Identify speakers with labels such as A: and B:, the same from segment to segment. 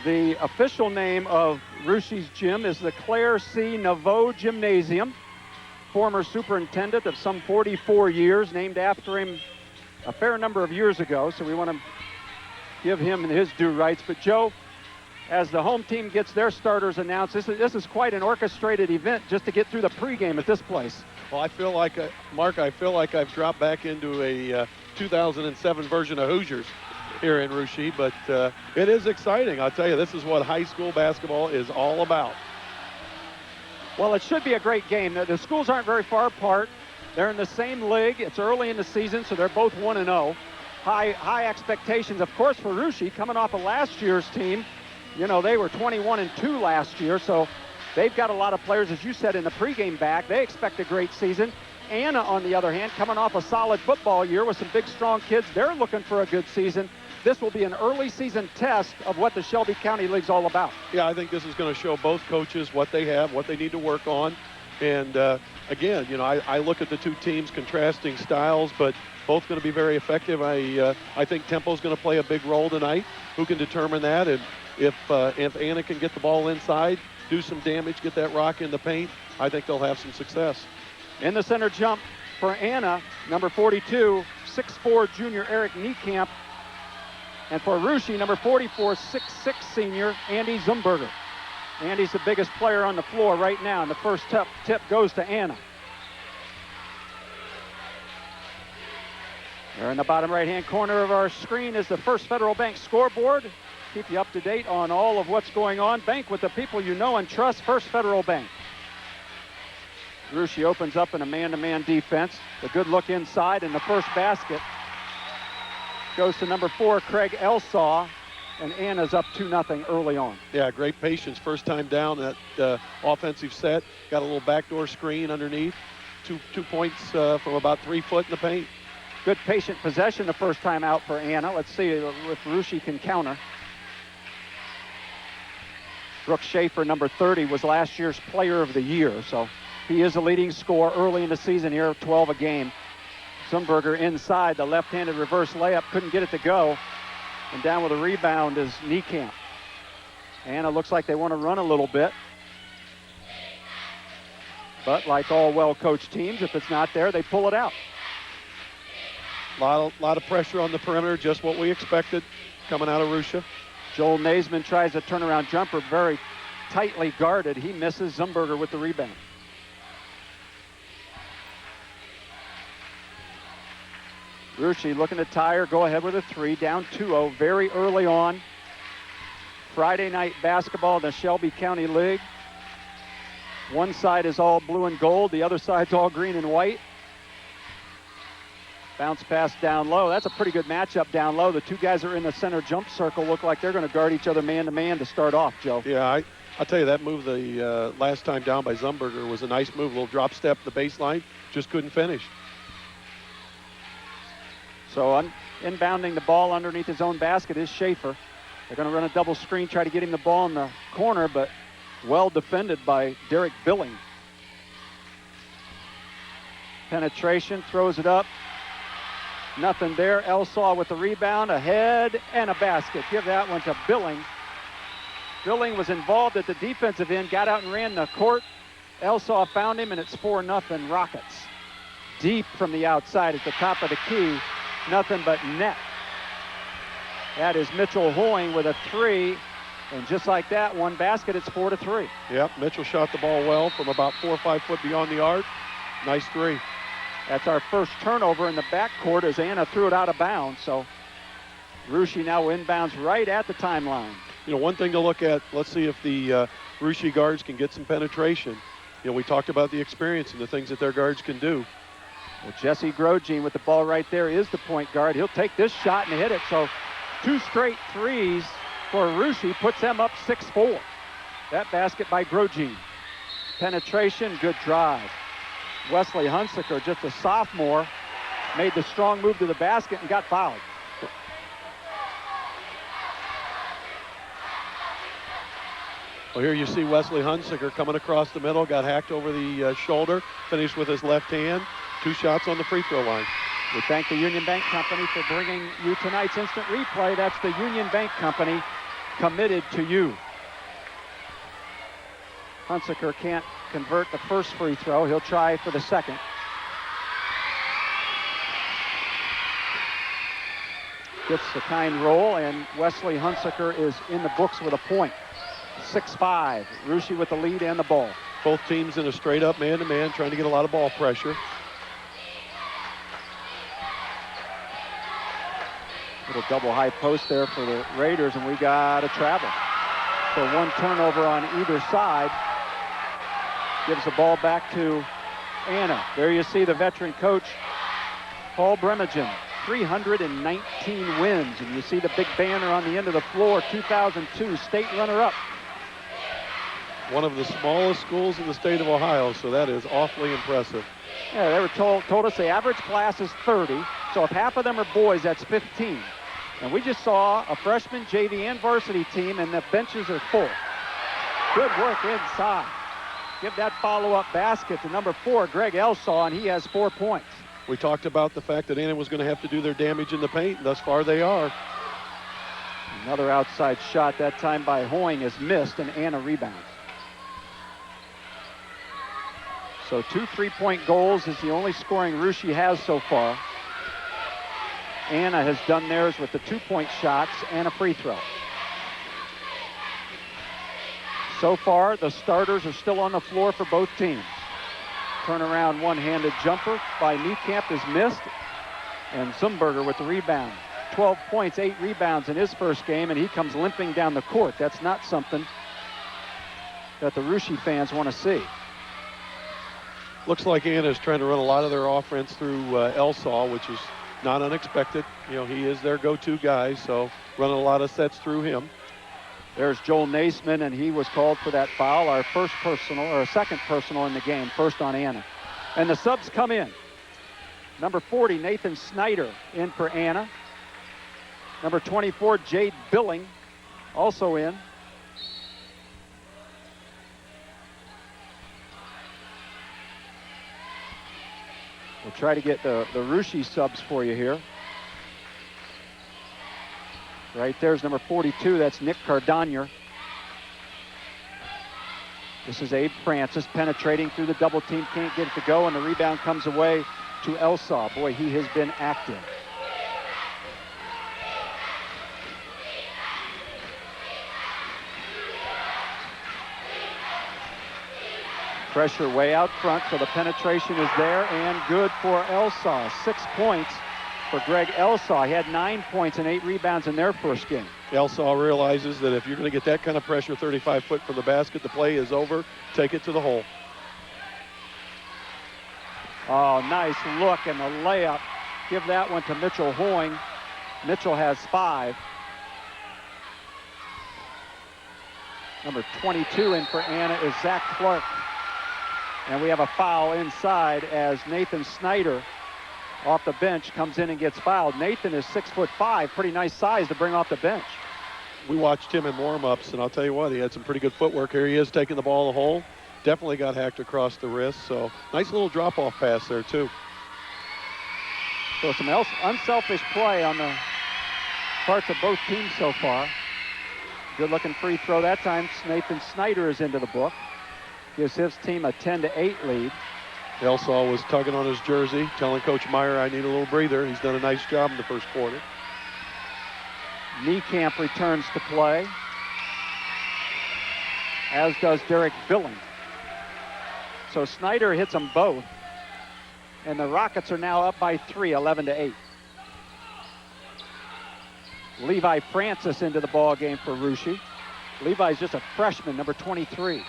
A: The official name of Ruchy's gym is the Claire C. Naveau Gymnasium. Former superintendent of some 44 years, named after him a fair number of years ago, so we want to give him his due rights. But Joe, as the home team gets their starters announced, this is quite an orchestrated event just to get through the pregame at this place.
B: Well, I feel like, Mark, I've dropped back into a 2007 version of Hoosiers here in Rushy, but it is exciting. I'll tell you, this is what high school basketball is all about.
A: Well, it should be a great game. The schools aren't very far apart. They're in the same league. It's early in the season, so they're both 1-0. High expectations, of course, for Rushy, coming off of last year's team. You know, they were 21-2 last year, so they've got a lot of players, as you said, in the pregame back. They expect a great season. Anna, on the other hand, coming off a solid football year with some big, strong kids. They're looking for a good season. This will be an early season test of what the Shelby County League's all about.
B: Yeah, I think this is going to show both coaches what they have, what they need to work on. And again, you know, I look at the two teams contrasting styles, but both going to be very effective. I think tempo's going to play a big role tonight. Who can determine that? And if Anna can get the ball inside, do some damage, get that rock in the paint, I think they'll have some success.
A: In the center jump for Anna, number 42, 6'4" junior Eric Niekamp. And for Rushy, number 44, 6'6" senior Andy Zumberger. Andy's the biggest player on the floor right now, and the first tip goes to Anna. There in the bottom right-hand corner of our screen is the First Federal Bank scoreboard. Keep you up to date on all of what's going on. Bank with the people you know and trust, First Federal Bank. Rushy opens up in a man-to-man defense. The good look inside, and the first basket goes to number 4, Craig Elsaw, and Anna's up 2-0 early on.
B: Yeah, great patience. First time down that offensive set. Got a little backdoor screen underneath. Two points from about 3 foot in the paint.
A: Good patient possession the first time out for Anna. Let's see if Rushy can counter. Brooke Schaefer, number 30, was last year's player of the year, so he is a leading scorer early in the season here, 12 a game. Zumberger inside, the left-handed reverse layup, couldn't get it to go. And down with a rebound is Niekamp. Anna looks like they want to run a little bit. But like all well-coached teams, if it's not there, they pull it out.
B: Lot of pressure on the perimeter, just what we expected coming out of Russia.
A: Joel Naisman tries a turnaround jumper, very tightly guarded. He misses. Zumberger with the rebound. Rushy looking to tie or go ahead with a 3, down 2-0 very early on. Friday night basketball in the Shelby County League. One side is all blue and gold, the other side's all green and white. Bounce pass down low. That's a pretty good matchup down low. The two guys are in the center jump circle. Look like they're going to guard each other man-to-man to start off, Joe.
B: Yeah, I'll tell you, that move the last time down by Zumberger was a nice move. A little drop step the baseline. Just couldn't finish.
A: So inbounding the ball underneath his own basket is Schaefer. They're going to run a double screen, try to get him the ball in the corner, but well defended by Derek Billing. Penetration, throws it up. Nothing there. Elsaw with the rebound, a head, and a basket. Give that one to Billing. Billing was involved at the defensive end, got out and ran the court. Elsaw found him, and it's 4-0 Rockets. Deep from the outside at the top of the key. Nothing but net. That is Mitchell Hoying with a 3. And just like that, one basket, it's 4-3.
B: Yep, Mitchell shot the ball well from about 4 or 5 foot beyond the arc. Nice 3.
A: That's our first turnover in the backcourt as Anna threw it out of bounds. So Rushy now inbounds right at the timeline.
B: You know, one thing to look at, let's see if the Rushy guards can get some penetration. You know, we talked about the experience and the things that their guards can do.
A: Well, Jesse Grogin with the ball right there is the point guard. He'll take this shot and hit it. So 2 straight threes for Rushy puts them up 6-4. That basket by Grogin. Penetration, good drive. Wesley Hunsaker, just a sophomore, made the strong move to the basket and got fouled.
B: Well, here you see Wesley Hunsaker coming across the middle, got hacked over the shoulder, finished with his left hand. 2 shots on the free throw line.
A: We thank the Union Bank Company for bringing you tonight's instant replay. That's the Union Bank Company. committed to you. Hunsaker can't convert the first free throw. He'll try for the second. Gets the kind roll, and Wesley Hunsaker is in the books with a point. 6-5. Russia with the lead and the ball.
B: Both teams in a straight-up man-to-man, trying to get a lot of ball pressure.
A: Little double high post there for the Raiders, and we got a travel. So one turnover on either side. Gives the ball back to Anna. There you see the veteran coach, Paul Bremagen. 319 wins, and you see the big banner on the end of the floor. 2002 state runner-up.
B: One of the smallest schools in the state of Ohio, so that is awfully impressive.
A: Yeah, they were told us the average class is 30, so if half of them are boys, that's 15. And we just saw a freshman JV and varsity team, and the benches are full. Good work inside. Give that follow-up basket to number 4, Greg Elsaw, and he has 4 points.
B: We talked about the fact that Anna was going to have to do their damage in the paint. Thus far, they are.
A: Another outside shot, that time by Hoying, is missed, and Anna rebounds. So 2 3-point goals is the only scoring Russia has so far. Anna has done theirs with the 2-point shots and a free throw. So far, the starters are still on the floor for both teams. Turnaround one-handed jumper by Niekamp is missed. And Zumberger with the rebound. 12 points, 8 rebounds in his first game, and he comes limping down the court. That's not something that the Russia fans want to see.
B: Looks like Anna's trying to run a lot of their offense through Elsaw, which is not unexpected. You know, he is their go-to guy, so running a lot of sets through him.
A: There's Joel Naisman, and he was called for that foul, our first personal, or second personal in the game, first on Anna. And the subs come in. Number 40, Nathan Snyder, in for Anna. Number 24, Jade Billing, also in. We'll try to get the Russia subs for you here. Right there's number 42. That's Nick Cardonier. This is Abe Francis penetrating through the double team. Can't get it to go, and the rebound comes away to Elsaw. Boy, he has been active. Pressure way out front, so the penetration is there and good for Elsaw. 6 points for Greg Elsaw. He had 9 points and 8 rebounds in their first game.
B: Elsaw realizes that if you're going to get that kind of pressure 35 foot from the basket, the play is over. Take it to the hole.
A: Oh, nice look, and the layup. Give that one to Mitchell Hoying. Mitchell has 5. Number 22 in for Anna is Zach Clark. And we have a foul inside as Nathan Snyder off the bench comes in and gets fouled. Nathan is 6'5", pretty nice size to bring off the bench.
B: We watched him in warm-ups, and I'll tell you what, he had some pretty good footwork. Here he is taking the ball in the hole. Definitely got hacked across the wrist, so nice little drop-off pass there, too.
A: So some unselfish play on the parts of both teams so far. Good-looking free throw that time. Nathan Snyder is into the book. Gives his team a 10-8 lead.
B: Elsaw was tugging on his jersey, telling Coach Meyer, I need a little breather. He's done a nice job in the first quarter.
A: Niekamp returns to play, as does Derek Billing. So Snyder hits them both, and the Rockets are now up by 3, 11-8. Levi Francis into the ball game for Russia. Levi's just a freshman, number 23.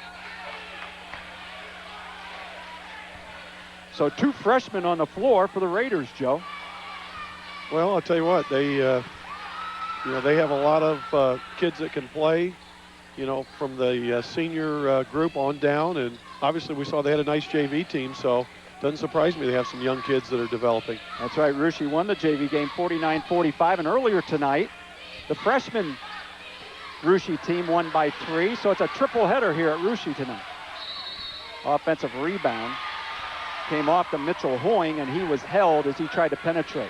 A: So 2 freshmen on the floor for the Raiders, Joe.
B: Well, I'll tell you what, they have a lot of kids that can play, from the senior group on down. And obviously we saw they had a nice JV team, so doesn't surprise me they have some young kids that are developing.
A: That's right, Russia won the JV game 49-45. And earlier tonight, the freshman Russia team won by 3. So it's a triple header here at Russia tonight. Offensive rebound came off to Mitchell Hoying, and he was held as he tried to penetrate.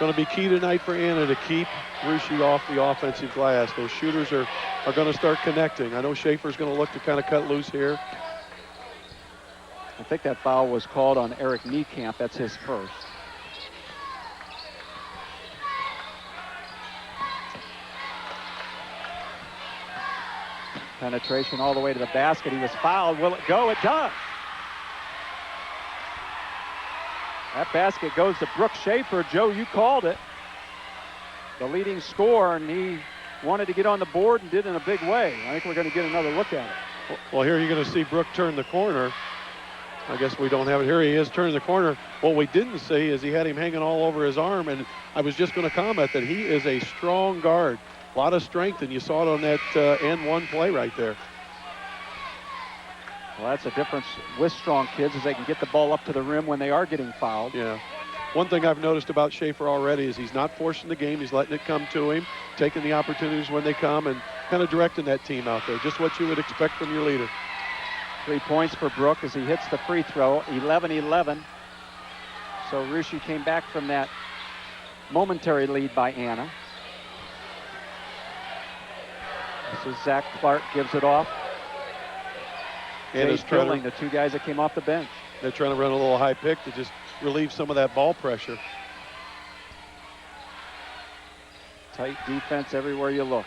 B: Going to be key tonight for Anna to keep Russia off the offensive glass. Those shooters are going to start connecting. I know Schaefer's going to look to kind of cut loose here.
A: I think that foul was called on Eric Niekamp. That's his first. Penetration all the way to the basket. He was fouled. Will it go? It does. That basket goes to Brooke Schaefer. Joe, you called it. The leading scorer, and he wanted to get on the board and did in a big way. I think we're going to get another look at it.
B: Well, here you're going to see Brooke turn the corner. I guess we don't have it. Here he is turning the corner. What we didn't see is he had him hanging all over his arm, and I was just going to comment that he is a strong guard. A lot of strength, and you saw it on that N1 play right there.
A: Well, that's a difference with strong kids, is they can get the ball up to the rim when they are getting fouled.
B: Yeah. One thing I've noticed about Schaefer already is he's not forcing the game. He's letting it come to him, taking the opportunities when they come, and kind of directing that team out there. Just what you would expect from your leader.
A: 3 points for Brooke as he hits the free throw, 11-11. So Russia came back from that momentary lead by Anna. This is Zach Clark, gives it off.
B: Anna's
A: Killing, the 2 guys that came off the bench.
B: They're trying to run a little high pick to just relieve some of that ball pressure.
A: Tight defense everywhere you look.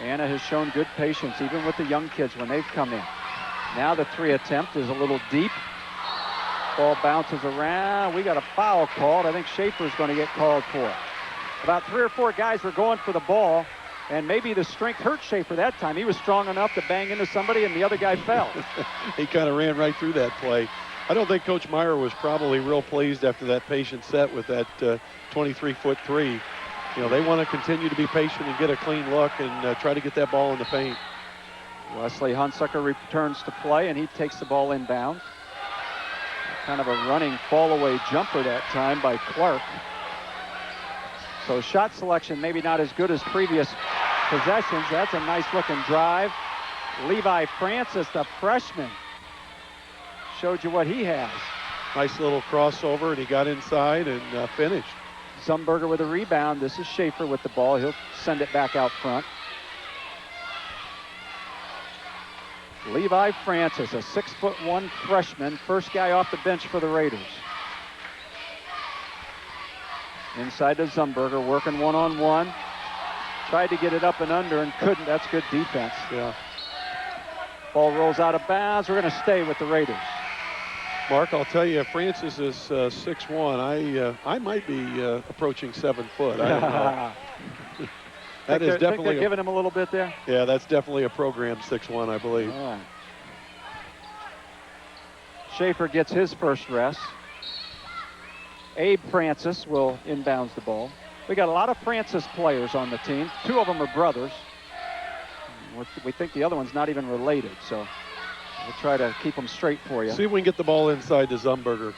A: Anna has shown good patience, even with the young kids when they've come in. Now the 3 attempt is a little deep. Ball bounces around. We got a foul called. I think Schaefer's going to get called for it. About 3 or 4 guys were going for the ball, and maybe the strength hurt Schaefer that time. He was strong enough to bang into somebody, and the other guy fell.
B: He kind of ran right through that play. I don't think Coach Meyer was probably real pleased after that patient set with that 23-foot 3. You know, they want to continue to be patient and get a clean look and try to get that ball in the paint.
A: Wesley Hunsucker returns to play, and he takes the ball inbounds. Kind of a running fall-away jumper that time by Clark. So shot selection maybe not as good as previous possessions. That's a nice-looking drive. Levi Francis, the freshman, showed you what he has.
B: Nice little crossover, and he got inside and finished.
A: Zumberger with a rebound. This is Schaefer with the ball. He'll send it back out front. Levi Francis, a 6'1" freshman, first guy off the bench for the Raiders. Inside to Zumberger, working one-on-one. Tried to get it up and under and couldn't. That's good defense.
B: Yeah.
A: Ball rolls out of bounds. We're going to stay with the Raiders.
B: Mark, I'll tell you, if Francis is 6'1", I might be approaching 7 foot. I don't know. That is definitely.
A: Think they're giving him a little bit there?
B: Yeah, that's definitely a program 6'1", I believe.
A: All right. Schaefer gets his first rest. Abe Francis will inbounds the ball. We got a lot of Francis players on the team. 2 of them are brothers. We think the other one's not even related, so we'll try to keep them straight for you.
B: See if we can get the ball inside to Zumberger.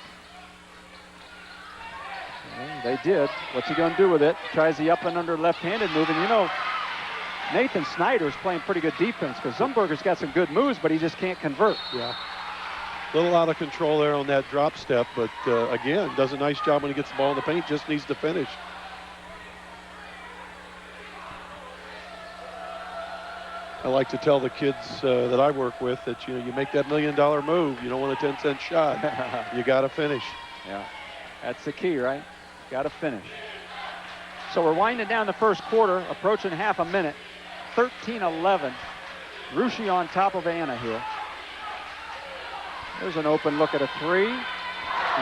A: Well, they did. What's he going to do with it? Tries the up and under left-handed move, and you know, Nathan Snyder's playing pretty good defense because Zumberger's got some good moves, but he just can't convert.
B: Yeah. A little out of control there on that drop step, but again, does a nice job when he gets the ball in the paint, just needs to finish. I like to tell the kids that I work with that, you make that $1 million move, you don't want a 10-cent shot. You got to finish.
A: Yeah, that's the key, right? Got to finish. So we're winding down the first quarter, approaching half a minute. 13-11. Russia on top of Anna here. There's an open look at a 3.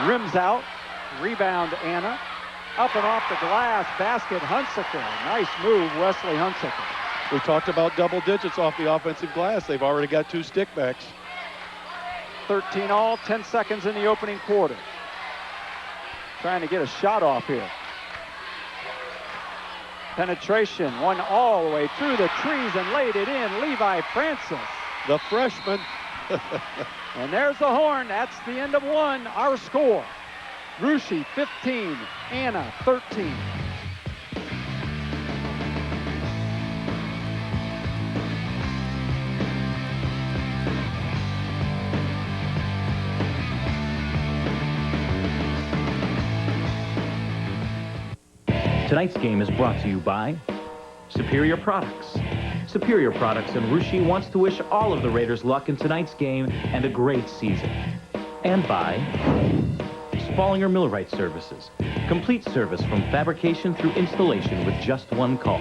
A: Rims out. Rebound Anna. Up and off the glass. Basket Hunsucker. Nice move, Wesley Hunsucker.
B: We talked about double digits off the offensive glass. They've already got 2 stickbacks.
A: 13 all, 10 seconds in the opening quarter. Trying to get a shot off here. Penetration, one all the way through the trees and laid it in. Levi Francis.
B: The freshman.
A: And there's the horn. That's the end of 1. Our score, Russia 15, Anna 13.
C: Tonight's game is brought to you by Superior Products. Superior Products and Rushi wants to wish all of the Raiders luck in tonight's game and a great season. And by Spallinger Millwright Services. Complete service from fabrication through installation with just one call.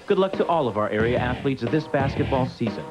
C: Good luck to all of our area athletes this basketball season.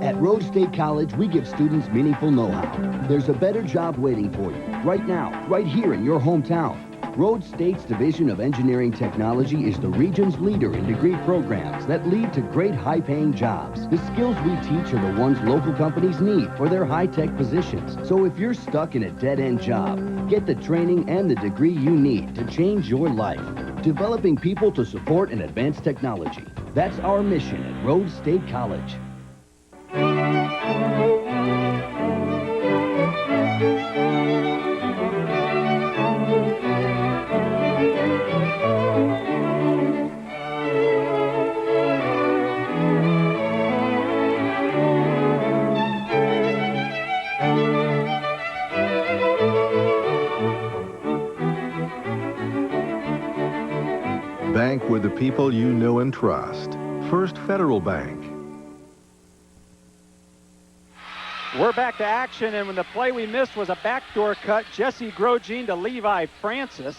D: At Rhodes State College, we give students meaningful know-how. There's a better job waiting for you right now, right here in your hometown. Rhodes State's Division of Engineering Technology is the region's leader in degree programs that lead to great high-paying jobs. The skills we teach are the ones local companies need for their high-tech positions. So if you're stuck in a dead-end job, get the training and the degree you need to change your life. Developing people to support and advance technology. That's our mission at Rhodes State College.
E: Bank with the people you know and trust. First Federal Bank.
A: We're back to action, and when the play we missed was a backdoor cut, Jesse Grosjean to Levi Francis.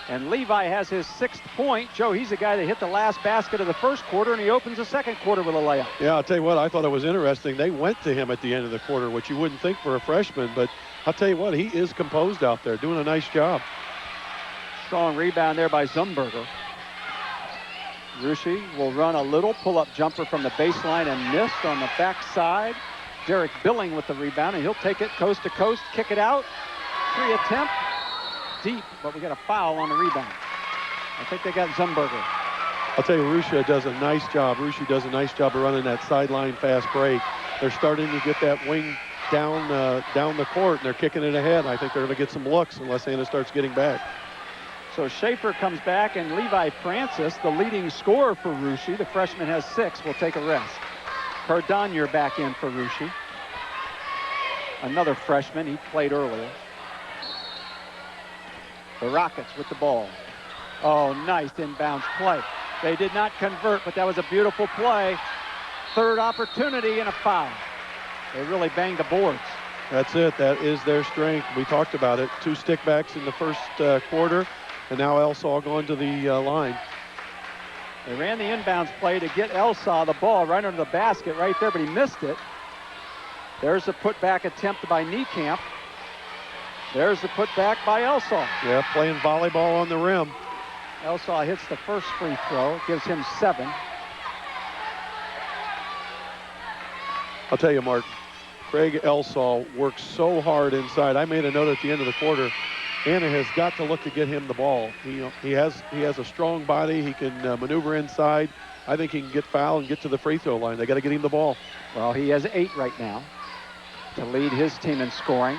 A: And Levi has his 6th point. Joe, he's the guy that hit the last basket of the first quarter, and he opens the second quarter with a layup.
B: Yeah, I'll tell you what, I thought it was interesting. They went to him at the end of the quarter, which you wouldn't think for a freshman, but I'll tell you what, he is composed out there, doing a nice job.
A: Strong rebound there by Zumberger. Rushi will run a little pull-up jumper from the baseline and missed on the backside. Derek Billing with the rebound, and he'll take it coast to coast, kick it out. 3 attempt, deep, but we got a foul on the rebound. I think they got Zumberger.
B: I'll tell you, Rushi does a nice job. Rushi does a nice job of running that sideline fast break. They're starting to get that wing down the court, and they're kicking it ahead. I think they're going to get some looks unless Anna starts getting back.
A: So Schaefer comes back, and Levi Francis, the leading scorer for Rushi, the freshman has 6, will take a rest. Cardonier back in for Rushi. Another freshman, he played earlier. The Rockets with the ball. Oh, nice inbounds play. They did not convert, but that was a beautiful play. 3rd opportunity and a foul. They really banged the boards.
B: That's it. That is their strength. We talked about it. 2 stickbacks in the first quarter, and now Elsaw going to the line.
A: They ran the inbounds play to get Elsaw the ball right under the basket right there, but he missed it. There's the putback attempt by Niekamp. There's the putback by Elsaw.
B: Yeah, playing volleyball on the rim.
A: Elsaw hits the first free throw, gives him 7.
B: I'll tell you, Mark, Craig Elsaw works so hard inside. I made a note at the end of the quarter. Anna has got to look to get him the ball. He has a strong body. He can maneuver inside. I think he can get fouled and get to the free throw line. They got to get him the ball.
A: Well, he has 8 right now to lead his team in scoring.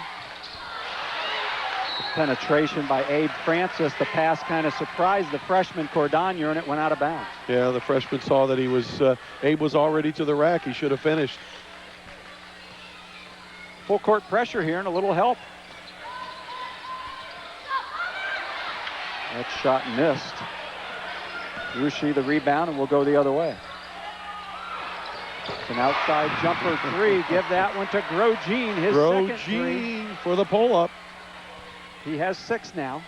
A: The penetration by Abe Francis. The pass kind of surprised the freshman Cordonier, and it went out of bounds.
B: Yeah, the freshman saw that Abe was already to the rack. He should have finished.
A: Full court pressure here and a little help. That shot missed. Rushi the rebound, and we'll go the other way. It's an outside jumper 3. Give that one to Grosjean, his second 3.
B: Grosjean for the pull-up.
A: He has 6 now.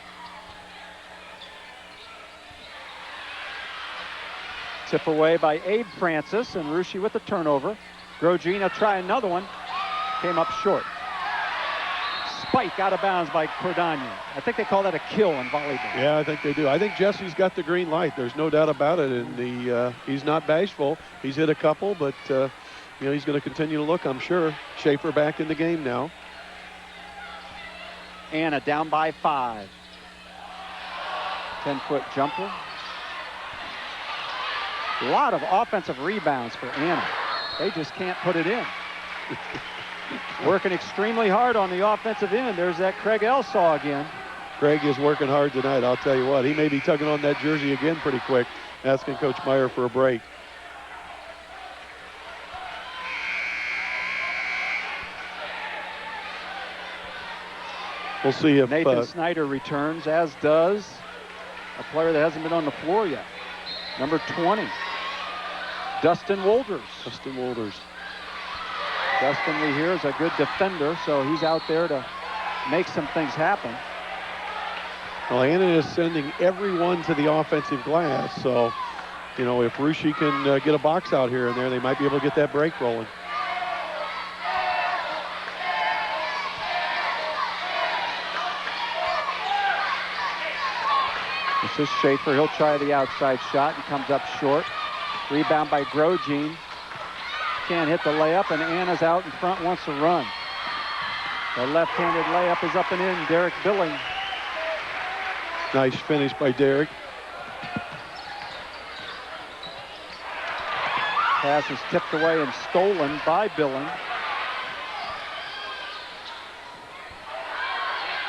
A: Tip away by Abe Francis, and Rushi with the turnover. Grosjean will try another one. Came up short. Spike out of bounds by Cordonier. I think they call that a kill in volleyball.
B: Yeah, I think they do. I think Jesse's got the green light. There's no doubt about it. And he's not bashful. He's hit a couple, but he's going to continue to look, I'm sure. Schaefer back in the game now.
A: Anna down by 5. 10-foot jumper. A lot of offensive rebounds for Anna. They just can't put it in. Working extremely hard on the offensive end. There's that Craig Elsaw again.
B: Craig is working hard tonight, I'll tell you what. He may be tugging on that jersey again pretty quick, asking Coach Meyer for a break. We'll see if
A: Nathan Snyder returns, as does a player that hasn't been on the floor yet. Number 20, Dustin Wolders.
B: Dustin Wolders.
A: Dustin, we hear, is a good defender, so he's out there to make some things happen.
B: Well, Anna is sending everyone to the offensive glass, so, you know, if Russia can get a box out here and there, they might be able to get that break rolling.
A: This is Schaefer. He'll try the outside shot and comes up short. Rebound by Grosjean. Can't hit the layup, and Anna's out in front, wants to run. The left-handed layup is up and in. Derek Billing.
B: Nice finish by Derek.
A: Pass is tipped away and stolen by Billing.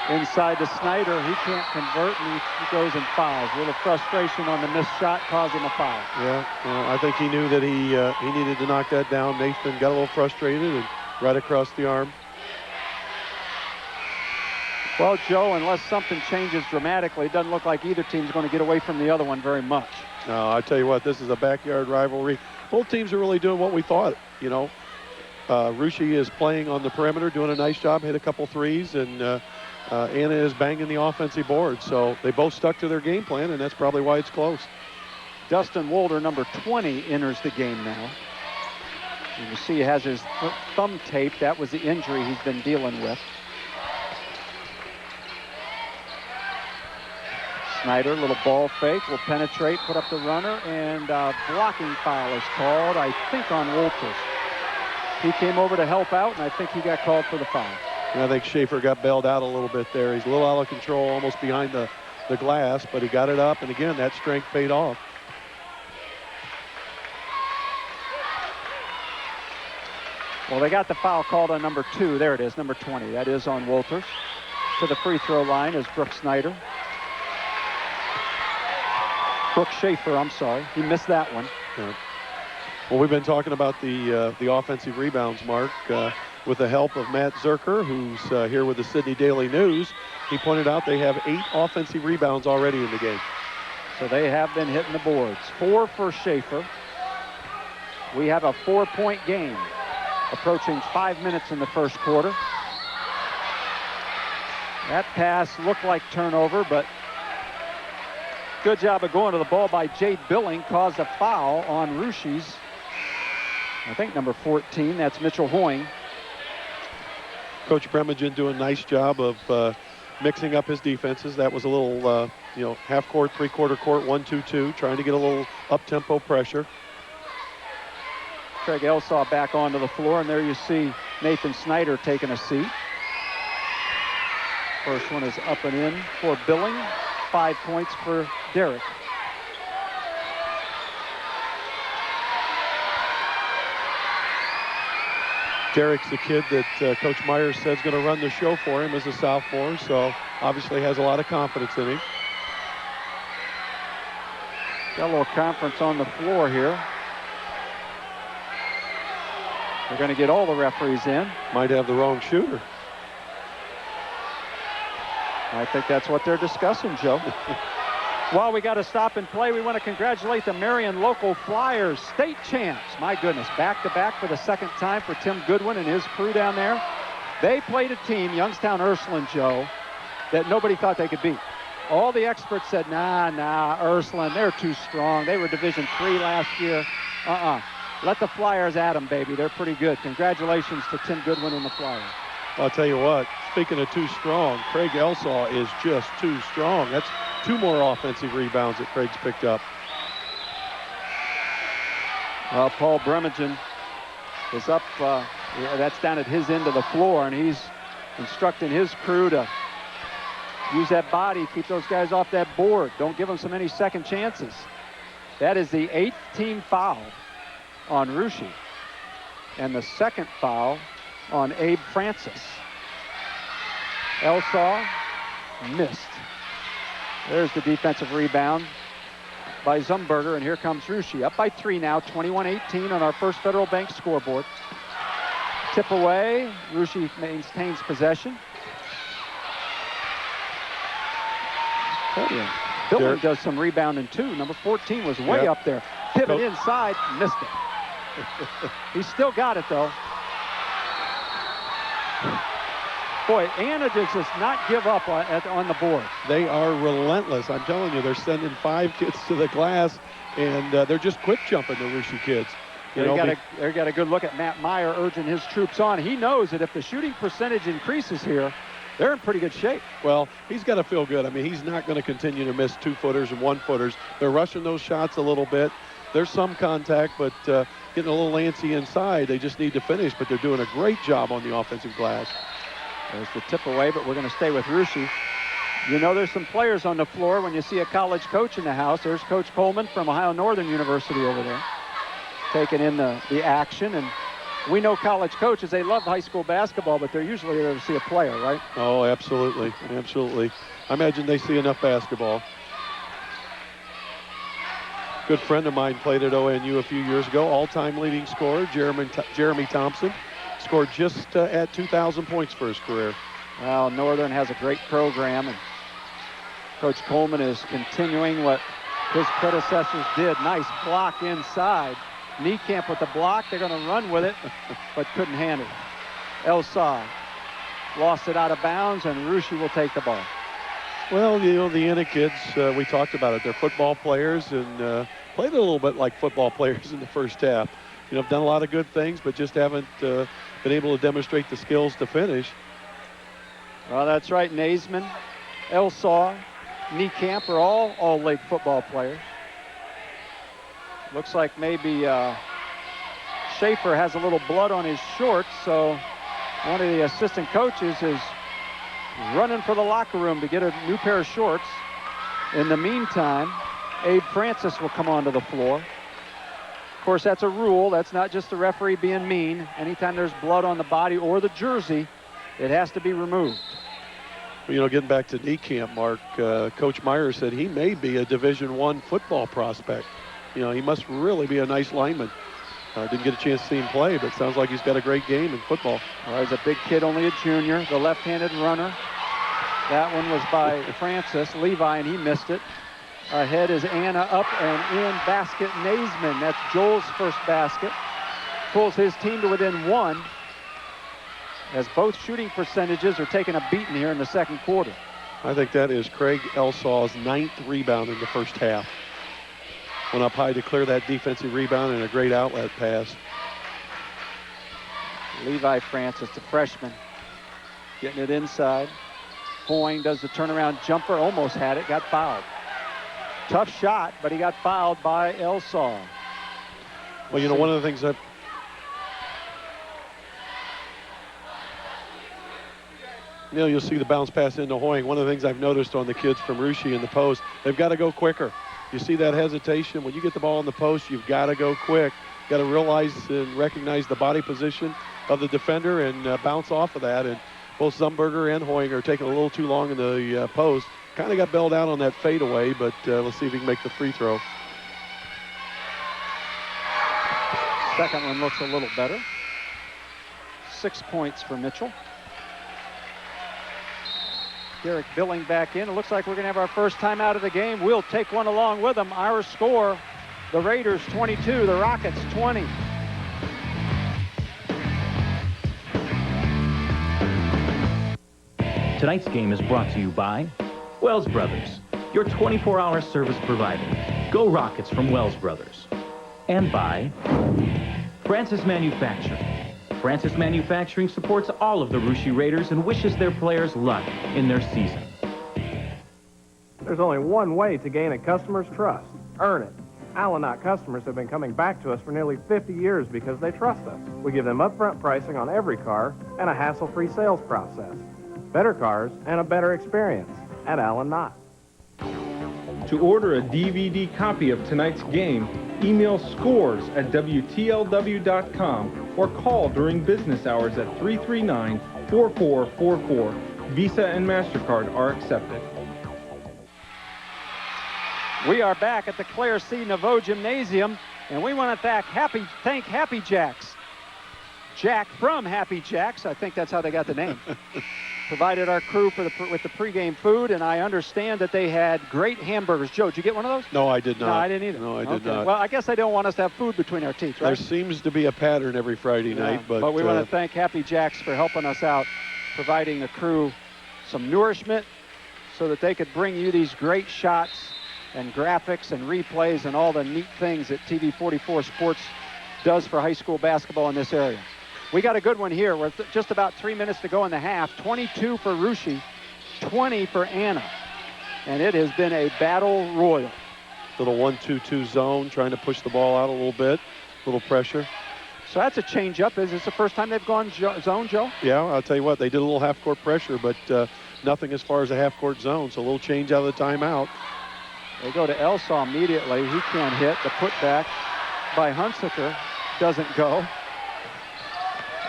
A: Inside to Snyder. He can't convert, and he goes and fouls. A little frustration on the missed shot causing a foul.
B: Yeah, well, I think he knew that he needed to knock that down. Nathan got a little frustrated and right across the arm.
A: Well, Joe, unless something changes dramatically, it doesn't look like either team's going to get away from the other one very much.
B: No, I tell you what, this is a backyard rivalry. Both teams are really doing what we thought, you know. Russia is playing on the perimeter, doing a nice job, hit a couple threes, and Anna is banging the offensive board. So they both stuck to their game plan, and that's probably why it's close.
A: Dustin Wolder, number 20, enters the game now. You can see he has his thumb taped. That was the injury he's been dealing with. Snyder, little ball fake, will penetrate, put up the runner, and blocking foul is called, I think, on Wolters. He came over to help out, and I think he got called for the foul.
B: And I think Schaefer got bailed out a little bit there. He's a little out of control, almost behind the glass, but he got it up, and again, that strength paid off.
A: Well, they got the foul called on number 2. There it is, number 20. That is on Wolters. To the free throw line is Brooke Snyder. Brooke Schaefer, I'm sorry. He missed that one.
B: Yeah. Well, we've been talking about the offensive rebounds, Mark, with the help of Matt Zerker, who's here with the Sydney Daily News. He pointed out they have 8 offensive rebounds already in the game.
A: So they have been hitting the boards. 4 for Schaefer. We have a 4-point game, approaching 5 minutes in the first quarter. That pass looked like turnover, but good job of going to the ball by Jade Billing. Caused a foul on Rushie's, I think, number 14. That's Mitchell Hoying.
B: Coach Bremagen doing a nice job of mixing up his defenses. That was a little, half court, three-quarter court, 1-2-2, trying to get a little up-tempo pressure.
A: Craig Elsaw back onto the floor, and there you see Nathan Snyder taking a seat. First one is up and in for Billing. 5 points for Derek.
B: Derek's the kid that Coach Myers says is going to run the show for him as a sophomore, so obviously has a lot of confidence in him.
A: Got a little conference on the floor here. They're going to get all the referees in.
B: Might have the wrong shooter.
A: I think that's what they're discussing, Joe. While we got to stop and play, we want to congratulate the Marion local Flyers, state champs. My goodness, back-to-back for the second time for Tim Goodwin and his crew down there. They played a team, Youngstown Ursuline, Joe, that nobody thought they could beat. All the experts said, nah, Ursuline, they're too strong. They were Division III last year. Let the Flyers at them, baby. They're pretty good. Congratulations to Tim Goodwin and the Flyers.
B: I'll tell you what, speaking of too strong, Craig Elsaw is just too strong. That's 2 more offensive rebounds that Craig's picked up.
A: Paul Bremagen is up. That's down at his end of the floor, and he's instructing his crew to use that body, keep those guys off that board. Don't give them so many second chances. That is the 8th team foul on Russia, and the 2nd foul on Abe Francis. Elsaw missed. There's the defensive rebound by Zumberger, and here comes Russia. Up by 3 now, 21-18 on our First Federal Bank scoreboard. Tip away, Russia maintains possession. Billing does some rebounding too. Number 14 was way up there. Pivot inside, missed it. He still got it though. Boy, Anna does not give up on the board.
B: They are relentless. I'm telling you, they're sending 5 kids to the glass, and they're just quick jumping the Russia kids.
A: They got a good look at Matt Meyer urging his troops on. He knows that if the shooting percentage increases here, they're in pretty good shape.
B: Well, he's got to feel good. I mean, he's not going to continue to miss 2-footers and 1-footers. They're rushing those shots a little bit. There's some contact, but getting a little antsy inside. They just need to finish, but they're doing a great job on the offensive glass.
A: There's the tip away, but we're going to stay with Russia. You know there's some players on the floor when you see a college coach in the house. There's Coach Coleman from Ohio Northern University over there, taking in the action. And we know college coaches, they love high school basketball, but they're usually there to see a player, right?
B: Oh, absolutely. Absolutely. I imagine they see enough basketball. Good friend of mine played at ONU a few years ago. All-time leading scorer, Jeremy Thompson. Scored just at 2,000 points for his career.
A: Well, Northern has a great program, and Coach Coleman is continuing what his predecessors did. Nice block inside. Niekamp with the block. They're going to run with it, but couldn't handle it. Elsa lost it out of bounds, and Russia will take the ball.
B: Well, you know, the Anna kids, we talked about it. They're football players and played a little bit like football players in the first half. You know, have done a lot of good things, but just haven't been able to demonstrate the skills to finish.
A: Well, that's right. Naisman, Elsaw, Niekamp are all all-league football players. Looks like maybe Schaefer has a little blood on his shorts, so one of the assistant coaches is running for the locker room to get a new pair of shorts. In the meantime, Abe Francis will come onto the floor. Of course, that's a rule. That's not just the referee being mean. Anytime there's blood on the body or the jersey, it has to be removed.
B: Well, you know, getting back to Niekamp, Mark, Coach Meyer said he may be a Division I football prospect. You know, he must really be a nice lineman. Didn't get a chance to see him play, but sounds like he's got a great game in football.
A: Well, he's a big kid, only a junior. The left-handed runner. That one was by Francis Levi, and he missed it. Ahead is Anna, up and in basket Naisman. That's Joel's first basket. Pulls his team to within 1, as both shooting percentages are taking a beating here in the second quarter.
B: I think that is Craig Elsaw's 9th rebound in the first half. Went up high to clear that defensive rebound and a great outlet pass.
A: Levi Francis, the freshman, getting it inside. Hoying does the turnaround jumper, almost had it, got fouled. Tough shot, but he got fouled by Elsaw.
B: Well, you know, one of the things that you'll see the bounce pass into Hoying. One of the things I've noticed on the kids from Russia in the post, they've got to go quicker. You see that hesitation. When you get the ball in the post, you've got to go quick. Got to realize and recognize the body position of the defender and bounce off of that. And both Zumberger and Hoying are taking a little too long in the post. Kind of got bailed out on that fadeaway, but let's see if he can make the free throw.
A: Second one looks a little better. 6 points for Mitchell. Derek Billing back in. It looks like we're going to have our first time out of the game. We'll take one along with them. Our score, the Raiders 22, the Rockets 20.
C: Tonight's game is brought to you by Wells Brothers, your 24-hour service provider. Go Rockets from Wells Brothers. And by Francis Manufacturing. Francis Manufacturing supports all of the Russia Raiders and wishes their players luck in their season.
F: There's only one way to gain a customer's trust. Earn it. Al-Anon customers have been coming back to us for nearly 50 years because they trust us. We give them upfront pricing on every car and a hassle-free sales process. Better cars and a better experience at Al-Anon.
G: To order a DVD copy of tonight's game, email scores@WTLW.com or call during business hours at 339-4444. Visa and MasterCard are accepted.
A: We are back at the Claire C. Naveau Gymnasium, and we want to thank Happy Jacks. Jack from Happy Jacks. I think that's how they got the name. provided our crew with the pregame food, and I understand that they had great hamburgers. Joe, did you get one of those?
B: No, I did not.
A: No, I didn't either.
B: No, I did not.
A: Well, I guess they don't want us to have food between our teeth, right?
B: There seems to be a pattern every Friday night. But
A: we want to thank Happy Jacks for helping us out, providing the crew some nourishment so that they could bring you these great shots and graphics and replays and all the neat things that TV 44 Sports does for high school basketball in this area. We got a good one here. We're just about 3 minutes to go in the half. 22 for Russia, 20 for Anna. And it has been a battle royal.
B: Little 1-2-2 zone, trying to push the ball out a little bit. Little pressure.
A: So that's a change-up. Is this the first time they've gone zone, Joe?
B: Yeah, I'll tell you what. They did a little half-court pressure, but nothing as far as a half-court zone. So a little change out of the timeout.
A: They go to Elsaw immediately. He can't hit. The putback by Hunsaker doesn't go.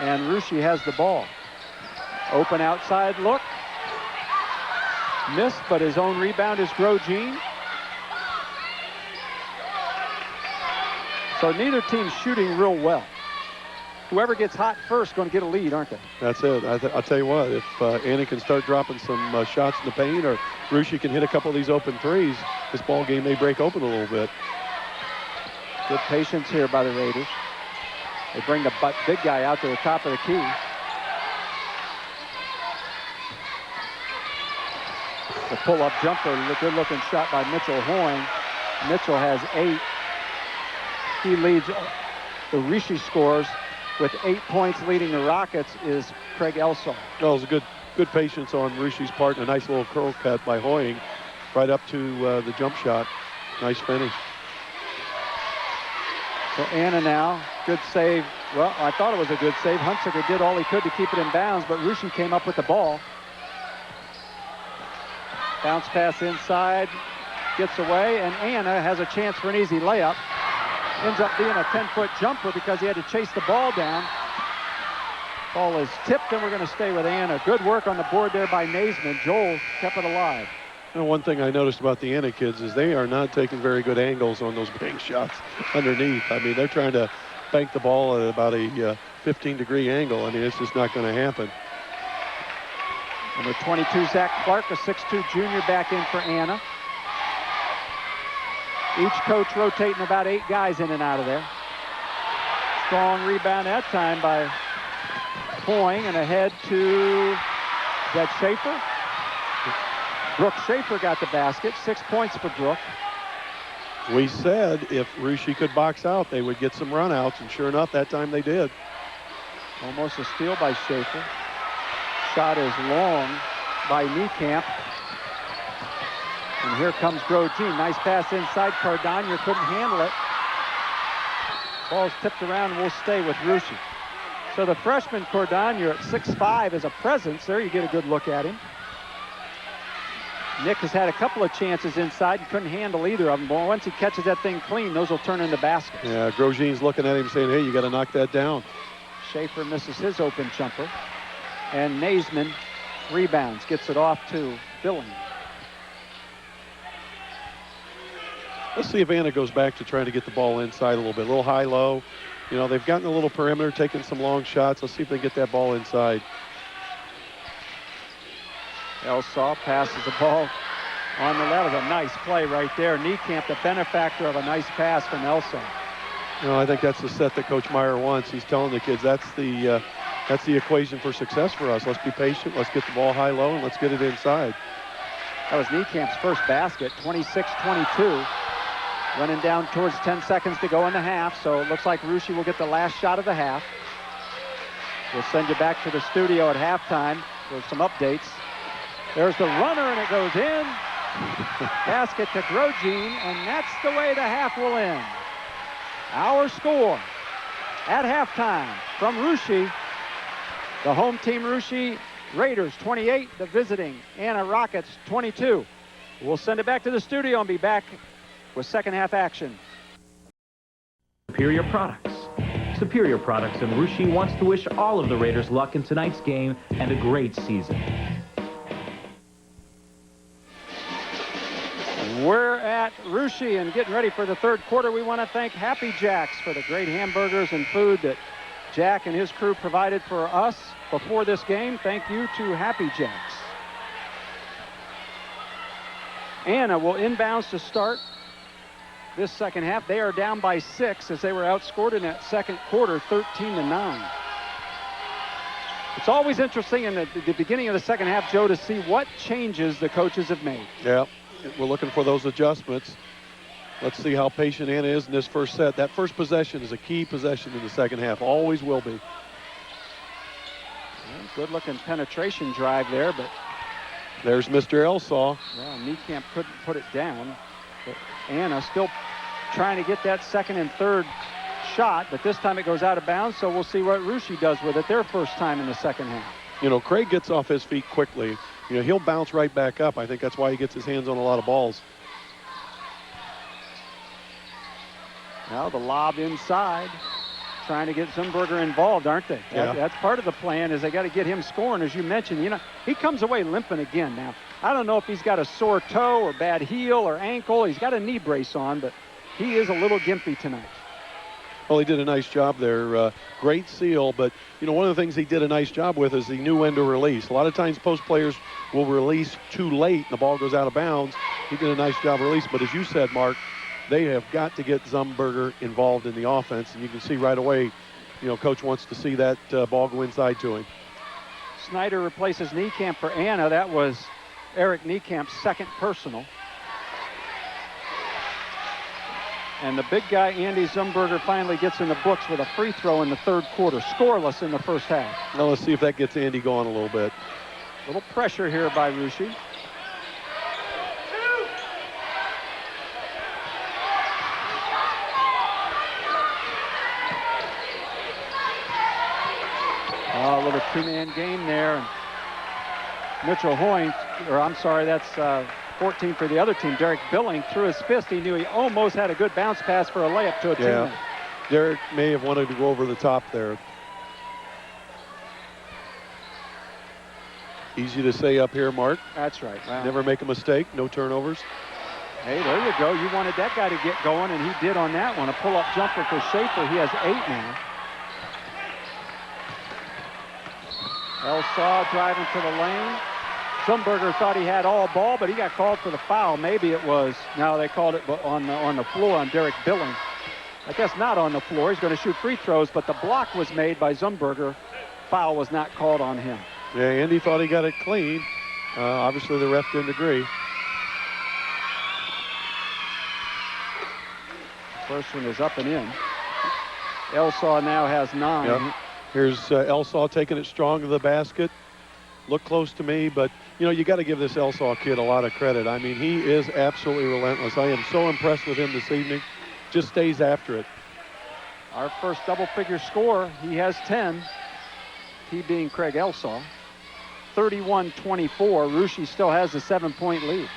A: And Russia has the ball. Open outside look. Missed, but his own rebound is Grosjean. So neither team's shooting real well. Whoever gets hot first going to get a lead, aren't they?
B: That's it. I'll tell you what, if Anna can start dropping some shots in the paint, or Russia can hit a couple of these open threes, this ball game may break open a little bit.
A: Good patience here by the Raiders. They bring the big guy out to the top of the key. The pull-up jumper, good-looking shot by Mitchell Hoying. Mitchell has 8. He leads the Rishi scores with 8 points. Leading the Rockets is Craig Elsaw.
B: No, it was a good patience on Rishi's part, and a nice little curl cut by Hoying right up to the jump shot. Nice finish.
A: So Anna now, good save. Well, I thought it was a good save. Hunsaker did all he could to keep it in bounds, but Russia came up with the ball. Bounce pass inside, gets away, and Anna has a chance for an easy layup. Ends up being a 10-foot jumper because he had to chase the ball down. Ball is tipped, and we're going to stay with Anna. Good work on the board there by Naismith. Joel kept it alive.
B: And one thing I noticed about the Anna kids is they are not taking very good angles on those bank shots underneath. I mean, they're trying to bank the ball at about a 15-degree angle. I mean, it's just not going to happen.
A: Number 22, Zach Clark, a 6'2 junior, back in for Anna. Each coach rotating about 8 guys in and out of there. Strong rebound that time by Hoying, and ahead to, is that Schaefer? Brooke Schaefer got the basket. 6 points for Brooke.
B: We said if Russia could box out, they would get some runouts, and sure enough, that time they did.
A: Almost a steal by Schaefer. Shot is long by Niekamp. And here comes Grosjean. Nice pass inside. Cardagna couldn't handle it. Ball's tipped around, and we'll stay with Russia. So the freshman Cardagna at 6'5" is a presence. There you get a good look at him. Nick has had a couple of chances inside and couldn't handle either of them. But once he catches that thing clean, those will turn into baskets.
B: Yeah, Grosjean's looking at him saying, hey, you got to knock that down.
A: Schaefer misses his open jumper. And Naismith rebounds, gets it off to Billing.
B: Let's see if Anna goes back to trying to get the ball inside a little bit. A little high-low. You know, they've gotten a little perimeter, taking some long shots. Let's see if they get that ball inside.
A: Elsaw passes the ball on the left. A nice play right there. Niekamp, the benefactor of a nice pass from Elsaw.
B: You know, I think that's the set that Coach Meyer wants. He's telling the kids that's the equation for success for us. Let's be patient. Let's get the ball high-low, and let's get it inside.
A: That was Niekamp's first basket, 26-22. Running down towards 10 seconds to go in the half, so it looks like Russia will get the last shot of the half. We'll send you back to the studio at halftime for some updates. There's the runner, and it goes in. Basket to Grosjean, and that's the way the half will end. Our score at halftime from Russia, the home team Russia Raiders 28, the visiting Anna Rockets 22. We'll send it back to the studio and be back with second half action.
C: Superior Products. Superior Products and Russia wants to wish all of the Raiders luck in tonight's game and a great season.
A: We're at Russia and getting ready for the third quarter. We want to thank Happy Jacks for the great hamburgers and food that Jack and his crew provided for us before this game. Thank you to Happy Jacks. Anna will inbounds to start this second half. They are down by 6 as they were outscored in that second quarter, 13-9. It's always interesting in the beginning of the second half, Joe, to see what changes the coaches have made.
B: Yeah, we're looking for those adjustments. Let's see how patient Anna is in this first set. That first possession is a key possession in the second half. Always will be.
A: Good-looking penetration drive there, but
B: there's Mr. Elsaw.
A: well, Niekamp couldn't put it down. But Anna still trying to get that second and third shot, but this time it goes out of bounds, so we'll see what Russia does with it their first time in the second half.
B: You know, Craig gets off his feet quickly. You know, he'll bounce right back up. I think that's why he gets his hands on a lot of balls.
A: Now the lob inside, trying to get Zumberger involved, aren't they?
B: Yeah.
A: That's part of the plan, is they got to get him scoring, as you mentioned. You know, he comes away limping again now. I don't know if he's got a sore toe or bad heel or ankle. He's got a knee brace on, but he is a little gimpy tonight.
B: Well, he did a nice job there. Great seal, but, you know, one of the things he did a nice job with is he knew when to release. A lot of times post players will release too late and the ball goes out of bounds. He did a nice job release, but as you said, Mark, they have got to get Zumberger involved in the offense, and you can see right away, you know, Coach wants to see that ball go inside to him.
A: Snyder replaces Niekamp for Anna. That was Eric Niekamp's second personal. And the big guy, Andy Zumberger, finally gets in the books with a free throw in the third quarter. Scoreless in the first half.
B: Now let's see if that gets Andy going a little bit.
A: A little pressure here by Russia. A little two-man game there. And Mitchell Hoying, or I'm sorry, that's 14 for the other team. Derek Billing threw his fist. He knew he almost had a good bounce pass for a layup to a teammate.
B: Derek may have wanted to go over the top there. Easy to say up here, Mark.
A: That's right. Wow.
B: Never make a mistake. No turnovers.
A: Hey, there you go. You wanted that guy to get going, and he did on that one. A pull-up jumper for Schaefer. He has 8 now. Elsaw driving to the lane. Zumberger thought he had all ball, but he got called for the foul. Maybe it was. No, they called it on the floor on Derek Billing. I guess not on the floor. He's going to shoot free throws, but the block was made by Zumberger. Foul was not called on him.
B: Yeah, Andy thought he got it clean. Obviously, the ref didn't agree.
A: First one is up and in. Elsaw now has 9.
B: Yep. Here's Elsaw taking it strong to the basket. Look close to me, but, you know, you got to give this Elsaw kid a lot of credit. I mean, he is absolutely relentless. I am so impressed with him this evening. Just stays after it.
A: Our first double-figure score, he has 10. He being Craig Elsaw. 31-24. Russia still has a 7-point lead.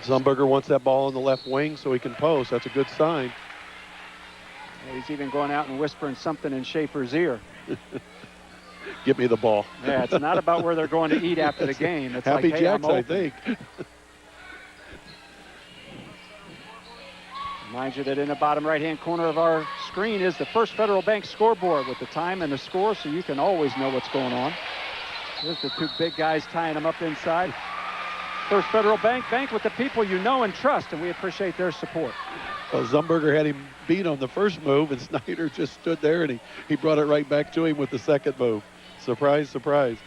B: Zumberger wants that ball on the left wing so he can post. That's a good sign.
A: He's even going out and whispering something in Schaefer's ear.
B: Give me the ball.
A: Yeah, it's not about where they're going to eat after the game. It's
B: Happy
A: like, hey,
B: Jacks,
A: I'm
B: I
A: open.
B: think.
A: Remind you that in the bottom right-hand corner of our screen is the First Federal Bank scoreboard with the time and the score, so you can always know what's going on. There's the two big guys tying them up inside. First Federal Bank, bank with the people you know and trust, and we appreciate their support.
B: Well, Zumberger had him beat on the first move, and Snyder just stood there, and he brought it right back to him with the second move. Surprise, surprise.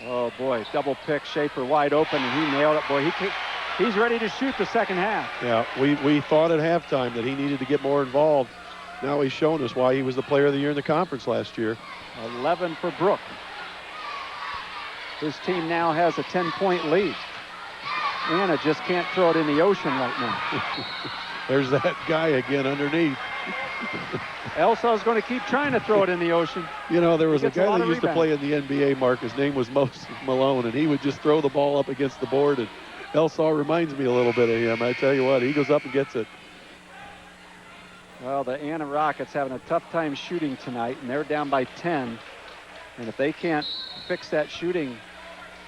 A: Oh, boy, double pick, Schaefer wide open, and he nailed it. Boy, he's ready to shoot the second half.
B: Yeah, we thought at halftime that he needed to get more involved. Now he's shown us why he was the player of the year in the conference last year.
A: 11 for Brook. His team now has a 10-point lead. Anna just can't throw it in the ocean right now.
B: There's that guy again underneath.
A: Elsaw's going to keep trying to throw it in the ocean.
B: You know, there was a
A: Gets a
B: guy
A: lot
B: that
A: of
B: used to play in the NBA, Mark. His name was Moses Malone, and he would just throw the ball up against the board. And Elsaw reminds me a little bit of him. I tell you what, he goes up and gets it.
A: Well, the Anna Rockets having a tough time shooting tonight, and they're down by 10. And if they can't fix that shooting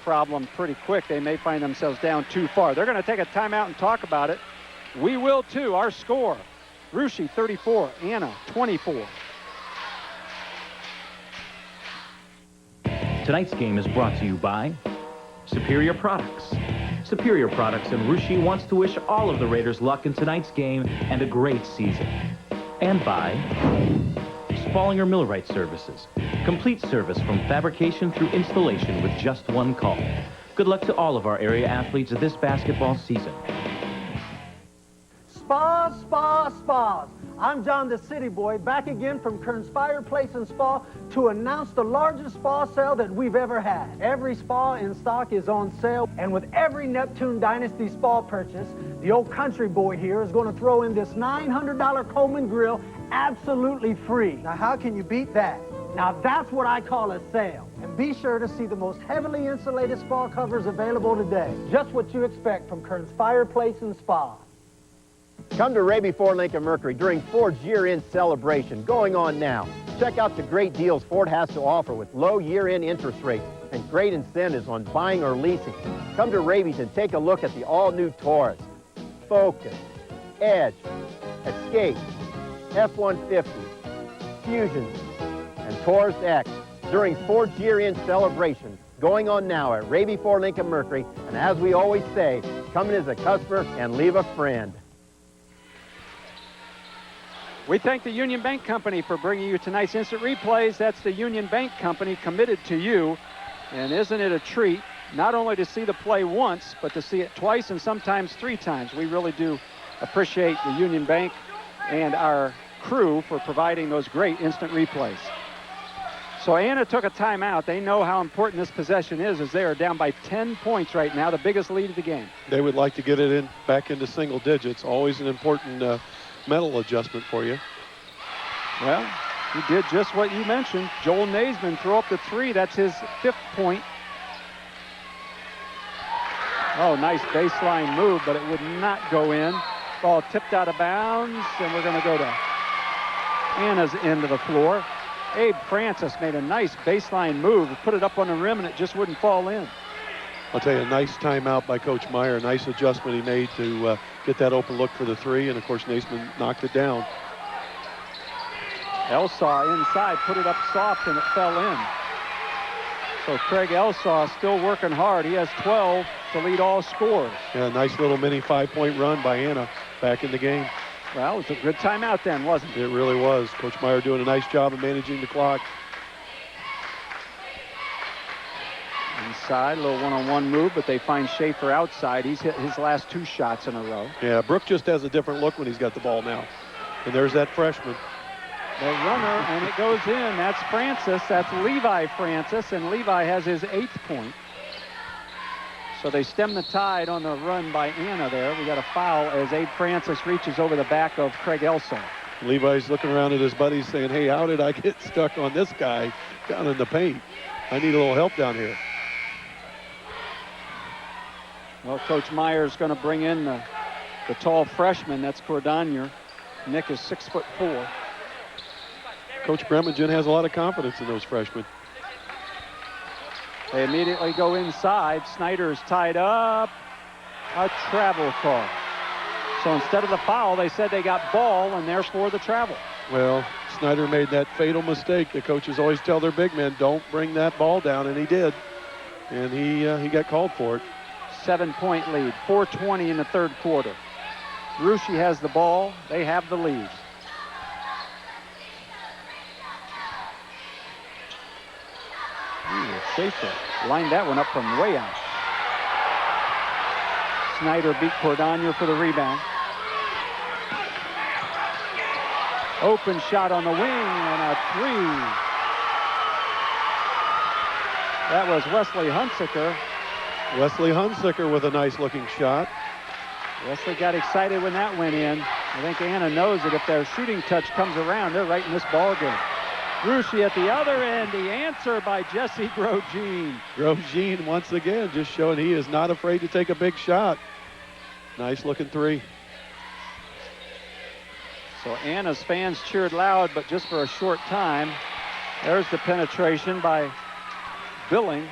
A: problem pretty quick. They may find themselves down too far. They're going to take a timeout and talk about it. We will too. Our score, Russia 34, Anna 24.
C: Tonight's game is brought to you by Superior Products. Superior Products and Russia wants to wish all of the Raiders luck in tonight's game and a great season. And by Spallinger Millwright Services. Complete service from fabrication through installation with just one call. Good luck to all of our area athletes this basketball season.
H: Spas, spas, spas. I'm John the City Boy, back again from Kern's Fireplace and Spa to announce the largest spa sale that we've ever had. Every spa in stock is on sale, and with every Neptune Dynasty spa purchase, the old country boy here is going to throw in this $900 Coleman grill absolutely free. Now, how can you beat that? Now, that's what I call a sale. And be sure to see the most heavily insulated spa covers available today. Just what you expect from Kern's Fireplace and Spa.
I: Come to Raby Ford Lincoln Mercury during Ford's year-end celebration going on now. Check out the great deals Ford has to offer with low year-end interest rates and great incentives on buying or leasing. Come to Raby's and take a look at the all-new Taurus, Focus, Edge, Escape, F-150, Fusion, and Taurus X during Ford's year-end celebration going on now at Raby Ford Lincoln Mercury. And as we always say, come in as a customer and leave a friend.
A: We thank the Union Bank Company for bringing you tonight's instant replays. That's the Union Bank Company committed to you. And isn't it a treat not only to see the play once, but to see it twice and sometimes 3 times. We really do appreciate the Union Bank and our crew for providing those great instant replays. So Anna took a timeout. They know how important this possession is, as they are down by 10 points right now, the biggest lead of the game.
B: They would like to get it back into single digits. Always an important mental adjustment for you.
A: Well, he did just what you mentioned. Joel Naisman threw up the 3. That's his 5th point. Oh, nice baseline move, but it would not go in. Ball tipped out of bounds, and we're going to go to Anna's end of the floor. Abe Francis made a nice baseline move, put it up on the rim, and it just wouldn't fall in.
B: I'll tell you, a nice timeout by Coach Meyer. Nice adjustment he made to get that open look for the 3, and of course Naisman knocked it down.
A: Elsaw inside, put it up soft, and it fell in. So Craig Elsaw still working hard. He has 12 to lead all scores.
B: Yeah, nice little mini 5-point run by Anna back in the game.
A: Well, it was a good timeout then, wasn't it?
B: It really was. Coach Meyer doing a nice job of managing the clock.
A: Inside, a little one-on-one move, but they find Schaefer outside. He's hit his last 2 shots in a row.
B: Yeah, Brooke just has a different look when he's got the ball now. And there's that freshman.
A: The runner, and it goes in. That's Francis. That's Levi Francis, and Levi has his 8th point. So they stem the tide on the run by Anna there. We got a foul as Abe Francis reaches over the back of Craig Elsaw.
B: Levi's looking around at his buddies saying, hey, how did I get stuck on this guy down in the paint? I need a little help down here.
A: Well, Coach Meyer's going to bring in the tall freshman. That's Cordonier. Nick is 6'4".
B: Coach Bremengen has a lot of confidence in those freshmen.
A: They immediately go inside. Snyder's tied up. A travel call. So instead of the foul, they said they got ball, and therefore the travel.
B: Well, Snyder made that fatal mistake. The coaches always tell their big men, don't bring that ball down, and he did. And he got called for it.
A: 7-point lead, 4:20 in the 3rd quarter. Russia has the ball. They have the lead. Schaefer lined that one up from way out. Snyder beat Cordonier for the rebound. Open shot on the wing and a 3. That was Wesley Hunsaker.
B: Wesley Hunsaker with a nice looking shot.
A: Wesley got excited when that went in. I think Anna knows that if their shooting touch comes around, they're right in this ball game. Russia at the other end, the answer by Jesse Grosjean.
B: Grosjean once again just showing he is not afraid to take a big shot. Nice looking 3.
A: So Anna's fans cheered loud, but just for a short time. There's the penetration by Billing.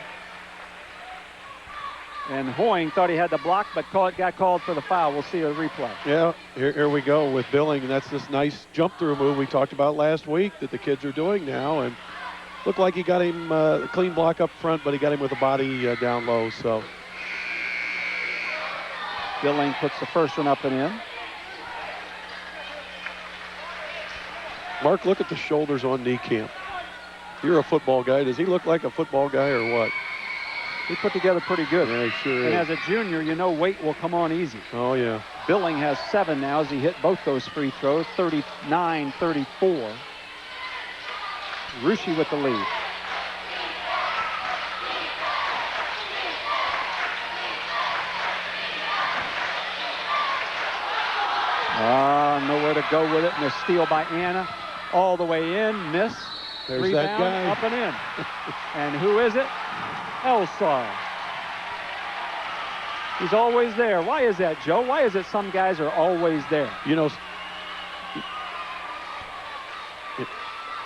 A: And Hoying thought he had the block, but got called for the foul. We'll see a replay.
B: Yeah, here we go with Billing, and that's this nice jump-through move we talked about last week that the kids are doing now. And looked like he got him a clean block up front, but he got him with the body down low. So
A: Billing puts the first one up and in.
B: Mark, look at the shoulders on Niekamp. You're a football guy. Does he look like a football guy or what?
A: He put together pretty good.
B: Yeah, he sure
A: and
B: is.
A: as a junior, you know weight will come on easy.
B: Oh, yeah.
A: Billing has 7 now as he hit both those free throws, 39-34. Russia with the lead. Nowhere to go with it, and a steal by Anna. All the way in, miss.
B: There's
A: Rebound,
B: that guy.
A: up and in. And who is it? Elsar. He's always there. Why is that, Joe? Why is it some guys are always there?
B: You know,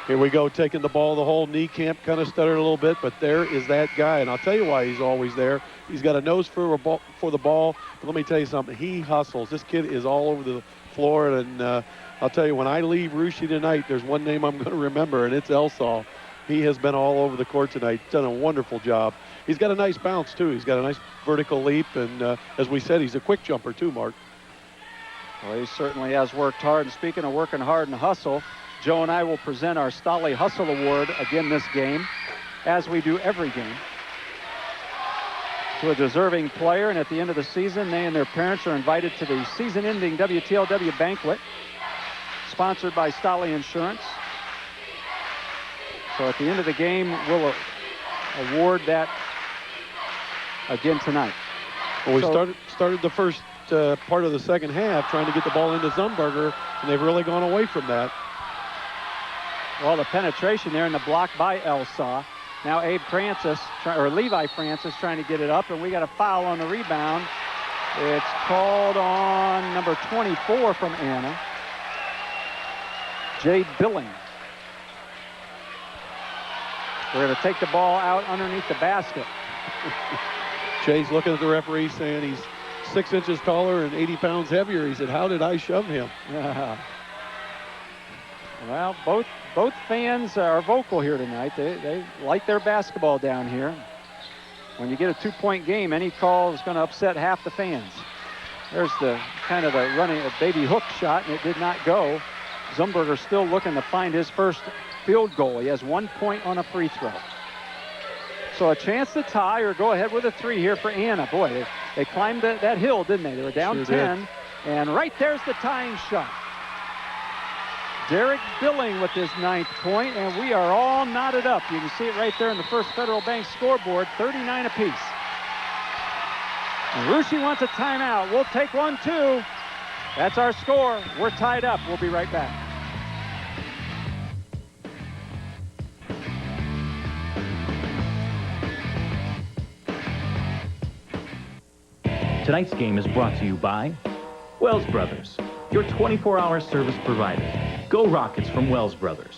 B: here we go, taking the ball the whole. Niekamp kind of stuttered a little bit, but there is that guy. And I'll tell you why he's always there. He's got a nose for the ball. But let me tell you something. He hustles. This kid is all over the floor. And I'll tell you, when I leave Russia tonight, there's one name I'm going to remember, and it's Elsal. He has been all over the court tonight. Done a wonderful job. He's got a nice bounce, too. He's got a nice vertical leap. And as we said, he's a quick jumper, too, Mark.
A: Well, he certainly has worked hard. And speaking of working hard and hustle, Joe and I will present our Stolly Hustle Award again this game, as we do every game, to a deserving player. And at the end of the season, they and their parents are invited to the season-ending WTLW banquet, sponsored by Stolly Insurance. So at the end of the game, we'll award that again tonight.
B: Well, we started the first part of the second half trying to get the ball into Zumberger, and they've really gone away from that.
A: Well, the penetration there in the block by Elsa. Now Levi Francis trying to get it up, and we got a foul on the rebound. It's called on number 24 from Anna, Jade Billing. We're going to take the ball out underneath the basket.
B: Jay's looking at the referee saying he's 6 inches taller and 80 pounds heavier. He said, how did I shove him?
A: Yeah. Well, both fans are vocal here tonight. They like their basketball down here. When you get a 2-point game, any call is going to upset half the fans. There's the kind of a running a baby hook shot, and it did not go. Zumberger still looking to find his first field goal. He has 1 point on a free throw. So a chance to tie or go ahead with a 3 here for Anna. Boy, they climbed that hill, didn't they? They were down 10, and right there's the tying shot. Derek Billing with his 9th point, and we are all knotted up. You can see it right there in the First Federal Bank scoreboard, 39 apiece. And Russia wants a timeout. We'll take one, too. That's our score. We're tied up. We'll be right back.
C: Tonight's game is brought to you by Wells Brothers, your 24-hour service provider. Go Rockets from Wells Brothers.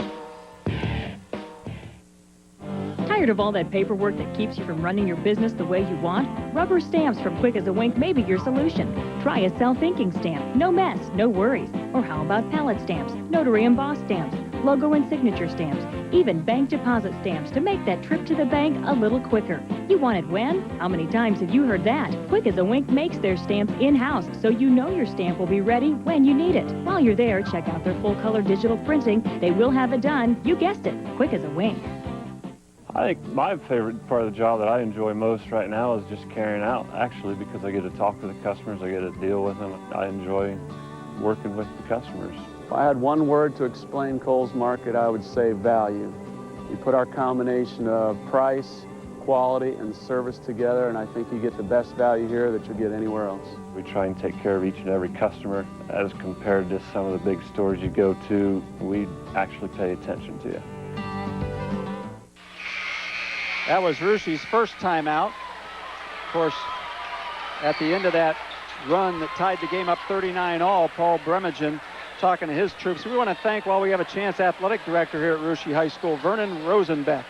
J: Tired of all that paperwork that keeps you from running your business the way you want? Rubber stamps from Quick as a Wink may be your solution. Try a self-inking stamp. No mess, no worries. Or how about pallet stamps, notary embossed stamps, logo and signature stamps, even bank deposit stamps to make that trip to the bank a little quicker. You want it when? How many times have you heard that? Quick as a Wink makes their stamps in-house, so you know your stamp will be ready when you need it. While you're there, check out their full-color digital printing. They will have it done. You guessed it, Quick as a Wink.
K: I think my favorite part of the job that I enjoy most right now is just carrying out, actually, because I get to talk to the customers, I get to deal with them. I enjoy working with the customers.
L: If I had one word to explain Kohl's Market, I would say value. You put our combination of price, quality, and service together, and I think you get the best value here that you'll get anywhere else.
K: We try and take care of each and every customer as compared to some of the big stores you go to. We actually pay attention to you.
A: That was Russia's first timeout. Of course, at the end of that run that tied the game up 39-all, Paul Bremagen talking to his troops. We want to thank, while we have a chance, athletic director here at Russia High School, Vernon Rosenbeck.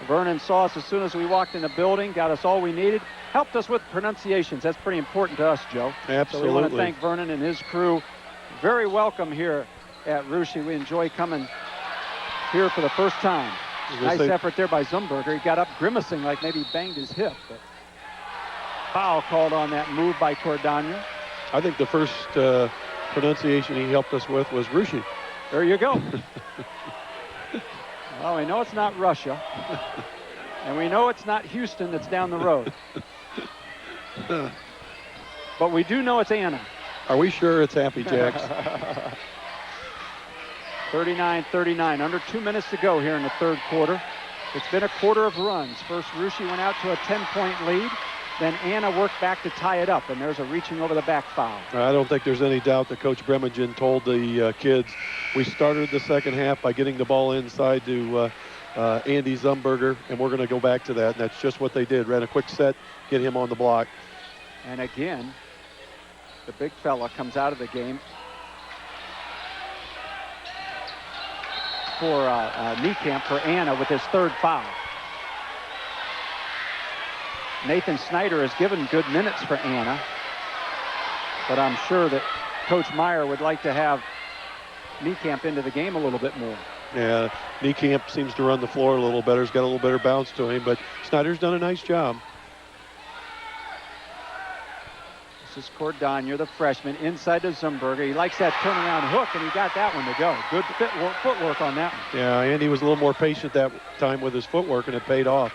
A: Vernon saw us as soon as we walked in the building, got us all we needed, helped us with pronunciations. That's pretty important to us, Joe.
B: Absolutely.
A: So we want to thank Vernon and his crew. Very welcome here at Russia. We enjoy coming here for the first time. Nice effort there by Zumberger. He got up grimacing like maybe he banged his hip. But foul called on that move by Cordano.
B: I think the first pronunciation he helped us with was Rushi.
A: There you go. Well, we know it's not Russia. And we know it's not Houston that's down the road. But we do know it's Anna.
B: Are we sure it's Happy Jacks?
A: 39-39, under 2 minutes to go here in the third quarter. It's been a quarter of runs. First, Russia went out to a 10-point lead. Then Anna worked back to tie it up, and there's a reaching over the back foul.
B: I don't think there's any doubt that Coach Bremergen told the kids, we started the second half by getting the ball inside to Andy Zumberger, and we're going to go back to that, and that's just what they did. Ran a quick set, get him on the block.
A: And again, the big fella comes out of the game for Niekamp for Anna with his third foul. Nathan Snyder has given good minutes for Anna, but I'm sure that Coach Meyer would like to have Niekamp into the game a little bit more.
B: Yeah, Niekamp seems to run the floor a little better. He's got a little better bounce to him, but Snyder's done a nice job.
A: This is Cordano, the freshman, inside to Zumberger. He likes that turnaround hook, and he got that one to go. Good footwork on that one.
B: Yeah, Andy was a little more patient that time with his footwork, and it paid off.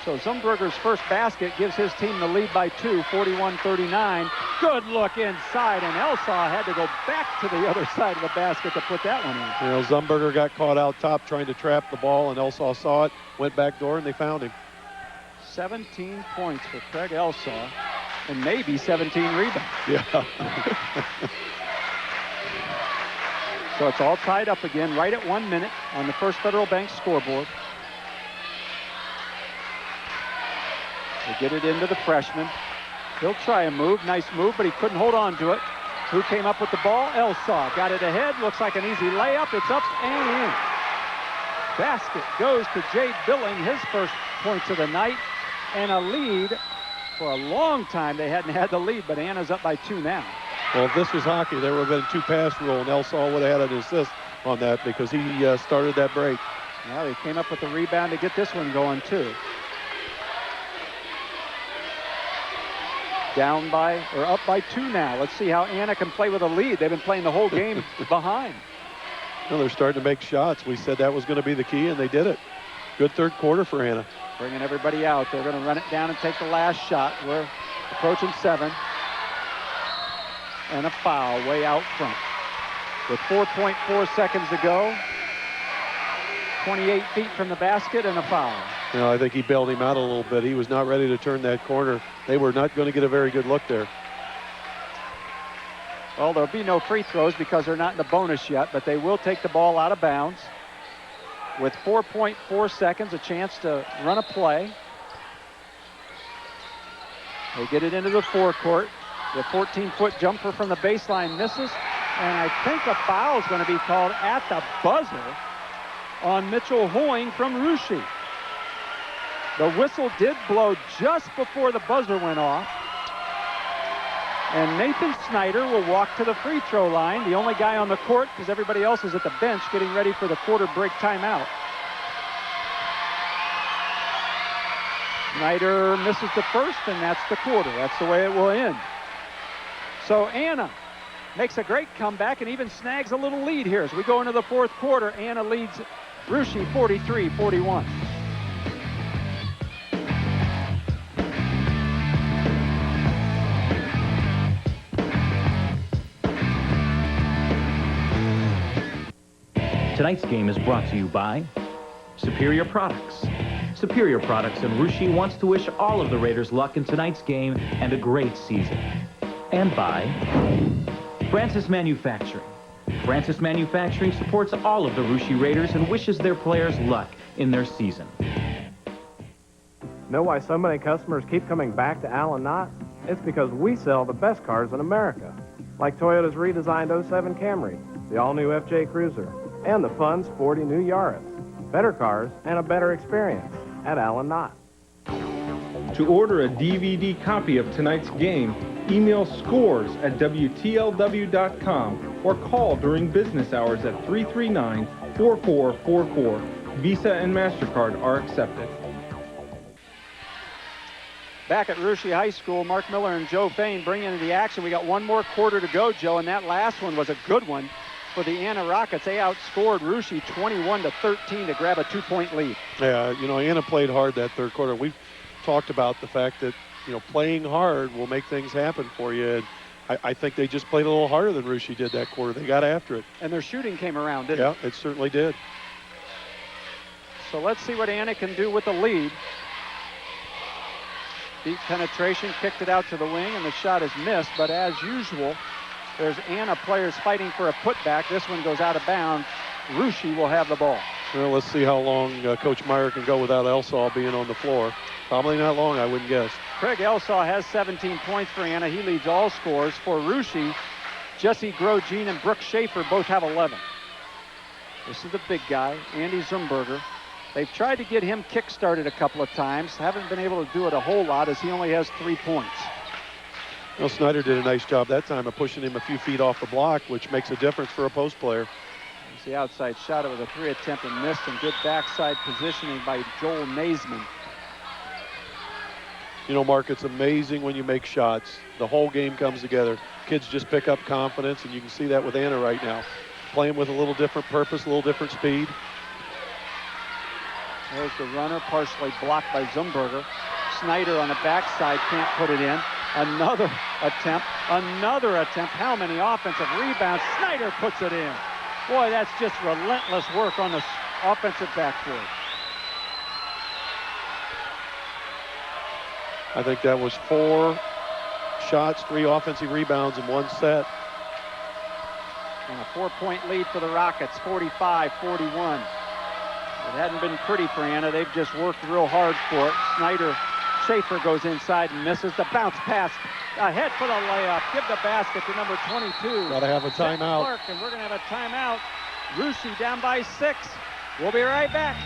A: So Zumberger's first basket gives his team the lead by 2, 41-39. Good look inside, and Elsaw had to go back to the other side of the basket to put that one in.
B: You know, Zumberger got caught out top trying to trap the ball, and Elsaw saw it, went back door, and they found him.
A: 17 points for Craig Elsaw, and maybe 17 rebounds.
B: Yeah.
A: So it's all tied up again right at 1 minute on the First Federal Bank scoreboard. They get it into the freshman. He'll try a move, nice move, but he couldn't hold on to it. Who came up with the ball? Elsaw got it ahead. Looks like an easy layup. It's up and in. Basket goes to Jade Billing, his first points of the night, and a lead. For a long time, they hadn't had the lead, but Anna's up by 2 now.
B: Well, if this was hockey, there would have been a 2-pass rule, and Elsaw would have had an assist on that because he started that break.
A: Well, he came up with the rebound to get this one going, too. Down by, or up by 2 now. Let's see how Anna can play with a lead. They've been playing the whole game behind.
B: Well, they're starting to make shots. We said that was going to be the key, and they did it. Good third quarter for Anna.
A: Bringing everybody out. They're going to run it down and take the last shot. We're approaching 7. And a foul way out front. With 4.4 seconds to go. 28 feet from the basket and a foul.
B: You know, I think he bailed him out a little bit. He was not ready to turn that corner. They were not going to get a very good look there.
A: Well, there'll be no free throws because they're not in the bonus yet, but they will take the ball out of bounds. With 4.4 seconds, a chance to run a play. They get it into the forecourt. The 14-foot jumper from the baseline misses, and I think a foul is going to be called at the buzzer on Mitchell Hoying from Russia. The whistle did blow just before the buzzer went off. And Nathan Snyder will walk to the free throw line, the only guy on the court because everybody else is at the bench getting ready for the quarter break timeout. Snyder misses the first, and that's the quarter. That's the way it will end. So Anna makes a great comeback and even snags a little lead here as we go into the fourth quarter. Anna leads Russia 43-41.
C: Tonight's game is brought to you by Superior Products. Superior Products and Russia wants to wish all of the Raiders luck in tonight's game and a great season. And by Francis Manufacturing. Francis Manufacturing supports all of the Russia Raiders and wishes their players luck in their season.
F: Know why so many customers keep coming back to Allen Knott? It's because we sell the best cars in America, like Toyota's redesigned 07 Camry, the all-new FJ Cruiser, and the fun, sporty new Yaris. better cars, and a better experience at Allen Knott.
G: To order a DVD copy of tonight's game, email scores@WTLW.com or call during business hours at 339-4444. Visa and MasterCard are accepted.
A: Back at Russia High School, Mark Miller and Joe Fain bring into the action. We got one more quarter to go, Joe, and that last one was a good one for the Anna Rockets. They outscored Russia 21-13 to grab a 2-point lead.
B: Yeah, you know, Anna played hard that third quarter. We've talked about the fact that, you know, playing hard will make things happen for you. And I think they just played a little harder than Russia did that quarter. They got after it.
A: And their shooting came around, didn't it?
B: Yeah, it certainly did.
A: So let's see what Anna can do with the lead. Deep penetration, kicked it out to the wing, and the shot is missed. But as usual, there's Anna players fighting for a putback. This one goes out of bounds. Russia will have the ball.
B: Well, let's see how long Coach Meyer can go without Elsaw being on the floor. Probably not long, I wouldn't guess.
A: Craig Elsaw has 17 points for Anna. He leads all scores. For Russia, Jesse Grosjean and Brooke Schaefer both have 11. This is the big guy, Andy Zumberger. They've tried to get him kick-started a couple of times. Haven't been able to do it a whole lot as he only has 3 points.
B: Well, Snyder did a nice job that time of pushing him a few feet off the block, which makes a difference for a post player.
A: There's the outside shot. It was a 3 attempt and missed, and good backside positioning by Joel Naisman.
B: You know, Mark, it's amazing when you make shots. The whole game comes together. Kids just pick up confidence, and you can see that with Anna right now. Playing with a little different purpose, a little different speed.
A: There's the runner, partially blocked by Zumberger. Snyder on the backside can't put it in. Another attempt. How many offensive rebounds? Snyder puts it in. Boy, that's just relentless work on the offensive backboard.
B: I think that was 4 shots, 3 offensive rebounds in 1 set.
A: And a 4-point lead for the Rockets, 45-41. It hadn't been pretty for Anna. They've just worked real hard for it. Schaefer goes inside and misses. The bounce pass ahead for the layup. Give the basket to number 22.
B: Got to have a timeout.
A: Clark, and we're going to have a timeout. Russia down by 6. We'll be right back.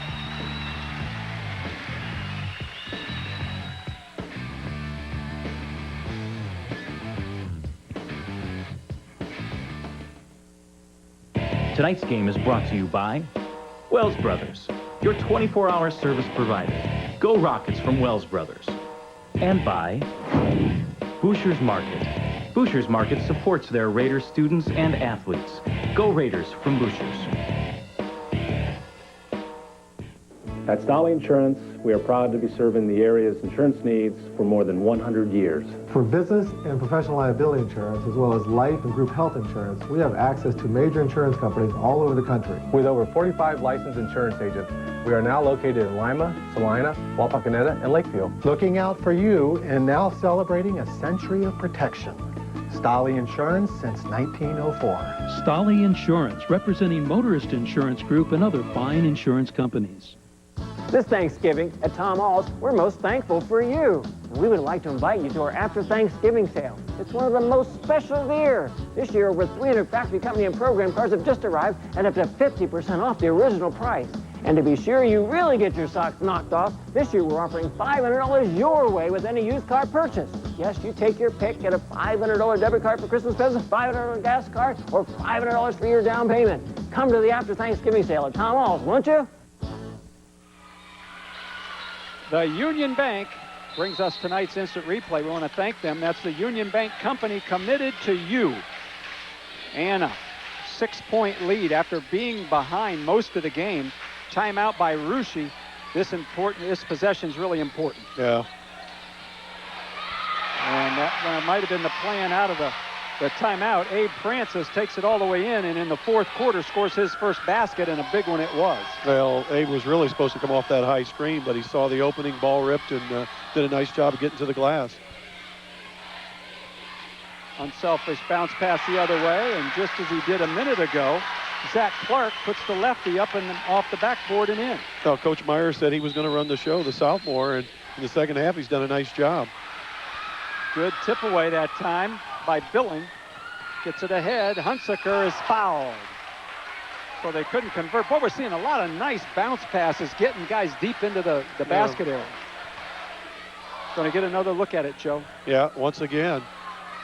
C: Tonight's game is brought to you by Wells Brothers, your 24-hour service provider. Go Rockets from Wells Brothers. And by Boucher's Market. Boucher's Market supports their Raiders students and athletes. Go Raiders from Boucher's.
M: At Stolly Insurance, we are proud to be serving the area's insurance needs for more than 100 years.
N: For business and professional liability insurance, as well as life and group health insurance, we have access to major insurance companies all over the country.
F: With over 45 licensed insurance agents, we are now located in Lima, Salina, Wapakoneta, and Lakeview.
N: Looking out for you and now celebrating a century of protection. Stolly Insurance since 1904.
O: Stolly Insurance, representing Motorist Insurance Group and other fine insurance companies.
P: This Thanksgiving at Tom Hall's, we're most thankful for you. We would like to invite you to our after Thanksgiving sale. It's one of the most special of the year. This year, over 300 factory company and program cars have just arrived at up to 50% off the original price. And to be sure you really get your socks knocked off, this year we're offering $500 your way with any used car purchase. Yes, you take your pick, get a $500 debit card for Christmas presents, $500 gas card, or $500 for your down payment. Come to the after Thanksgiving sale at Tom Hall's, won't you?
A: The Union Bank brings us tonight's instant replay. We want to thank them. That's the Union Bank Company, committed to you. Anna, 6-point lead after being behind most of the game. Timeout by Russia. This possession is really important.
B: Yeah.
A: And that might have been the plan out of the timeout. Abe Francis takes it all the way in, and in the fourth quarter scores his first basket, and a big one it was.
B: Well, Abe was really supposed to come off that high screen, but he saw the opening, ball ripped, and did a nice job of getting to the glass.
A: Unselfish bounce pass the other way, and just as he did a minute ago, Zach Clark puts the lefty up and off the backboard and in.
B: Well, Coach Meyer said he was going to run the show, the sophomore, and in the second half he's done a nice job.
A: Good tip away that time by Billing. Gets it ahead. Hunsaker is fouled. So they couldn't convert. Boy, we're seeing a lot of nice bounce passes, getting guys deep into the basket area. Going to get another look at it, Joe.
B: Yeah, once again,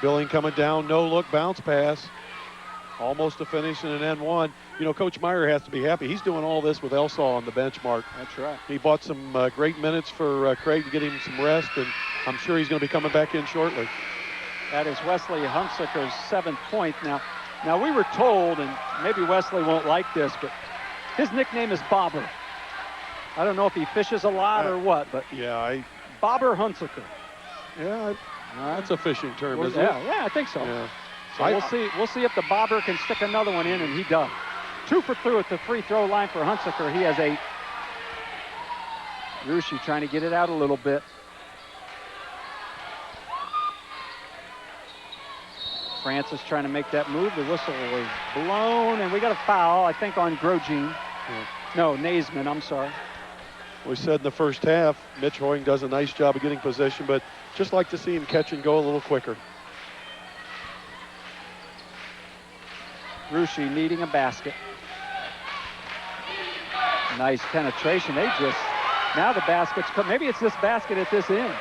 B: Billing coming down, no-look bounce pass. Almost a finish and an N1. You know, Coach Meyer has to be happy. He's doing all this with Elsall on the bench, Mark.
A: That's right.
B: He bought some great minutes for Craig to get him some rest, and I'm sure he's going to be coming back in shortly.
A: That is Wesley Hunsaker's 7th point. Now we were told, and maybe Wesley won't like this, but his nickname is Bobber. I don't know if he fishes a lot or what, but
B: yeah,
A: Bobber Hunsaker.
B: Yeah, that's a fishing term, isn't
A: it?
B: it?
A: Yeah, I think so.
B: Yeah.
A: So we'll see if the Bobber can stick another one in, and he does. 2 for 2 at the free throw line for Hunsaker. He has 8. Ruschi trying to get it out a little bit. Francis trying to make that move. The whistle was blown, and we got a foul, I think, on Grosjean.
B: Yeah.
A: No, Naisman, I'm sorry.
B: We said in the first half, Mitch Hoying does a nice job of getting possession, but just like to see him catch and go a little quicker.
A: Ruschi needing a basket. Nice penetration. Now the basket's come. Maybe it's this basket at this end.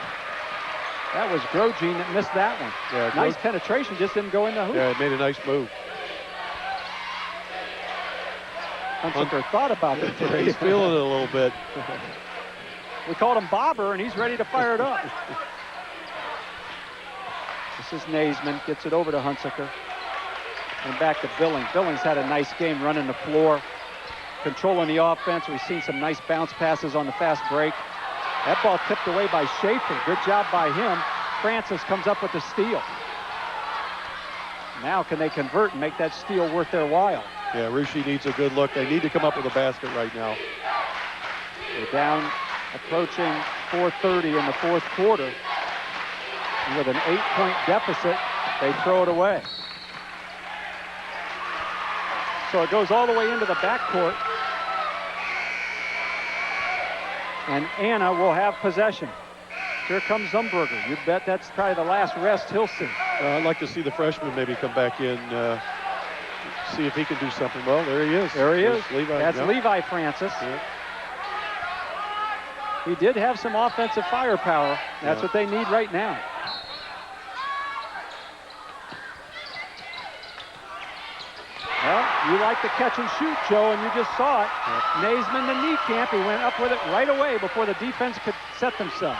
A: That was Grosjean that missed that one.
B: Yeah,
A: nice penetration, just didn't go in the hoop.
B: Yeah, it made a nice move.
A: Hunsaker thought about it.
B: He's feeling it a little bit.
A: We called him Bobber, and he's ready to fire it up. This is Naisman, gets it over to Hunsaker. And back to Billings. Billings had a nice game running the floor, controlling the offense. We've seen some nice bounce passes on the fast break. That ball tipped away by Schaefer. Good job by him. Francis comes up with the steal. Now can they convert and make that steal worth their while?
B: Yeah, Ruschi needs a good look. They need to come up with a basket right now.
A: They're down, approaching 4:30 in the 4th quarter. And with an 8-point deficit, they throw it away. So it goes all the way into the backcourt. And Anna will have possession. Here comes Zumberger. You bet that's probably the last rest he'll see.
B: I'd like to see the freshman maybe come back in, see if he can do something. Well, there he is.
A: There he is.
B: Levi.
A: That's
B: Yep.
A: Levi Francis.
B: Yep.
A: He did have some offensive firepower. That's what they need right now. Well, you like to catch and shoot, Joe, and you just saw it. Naisman, the knee camp, he went up with it right away before the defense could set themselves.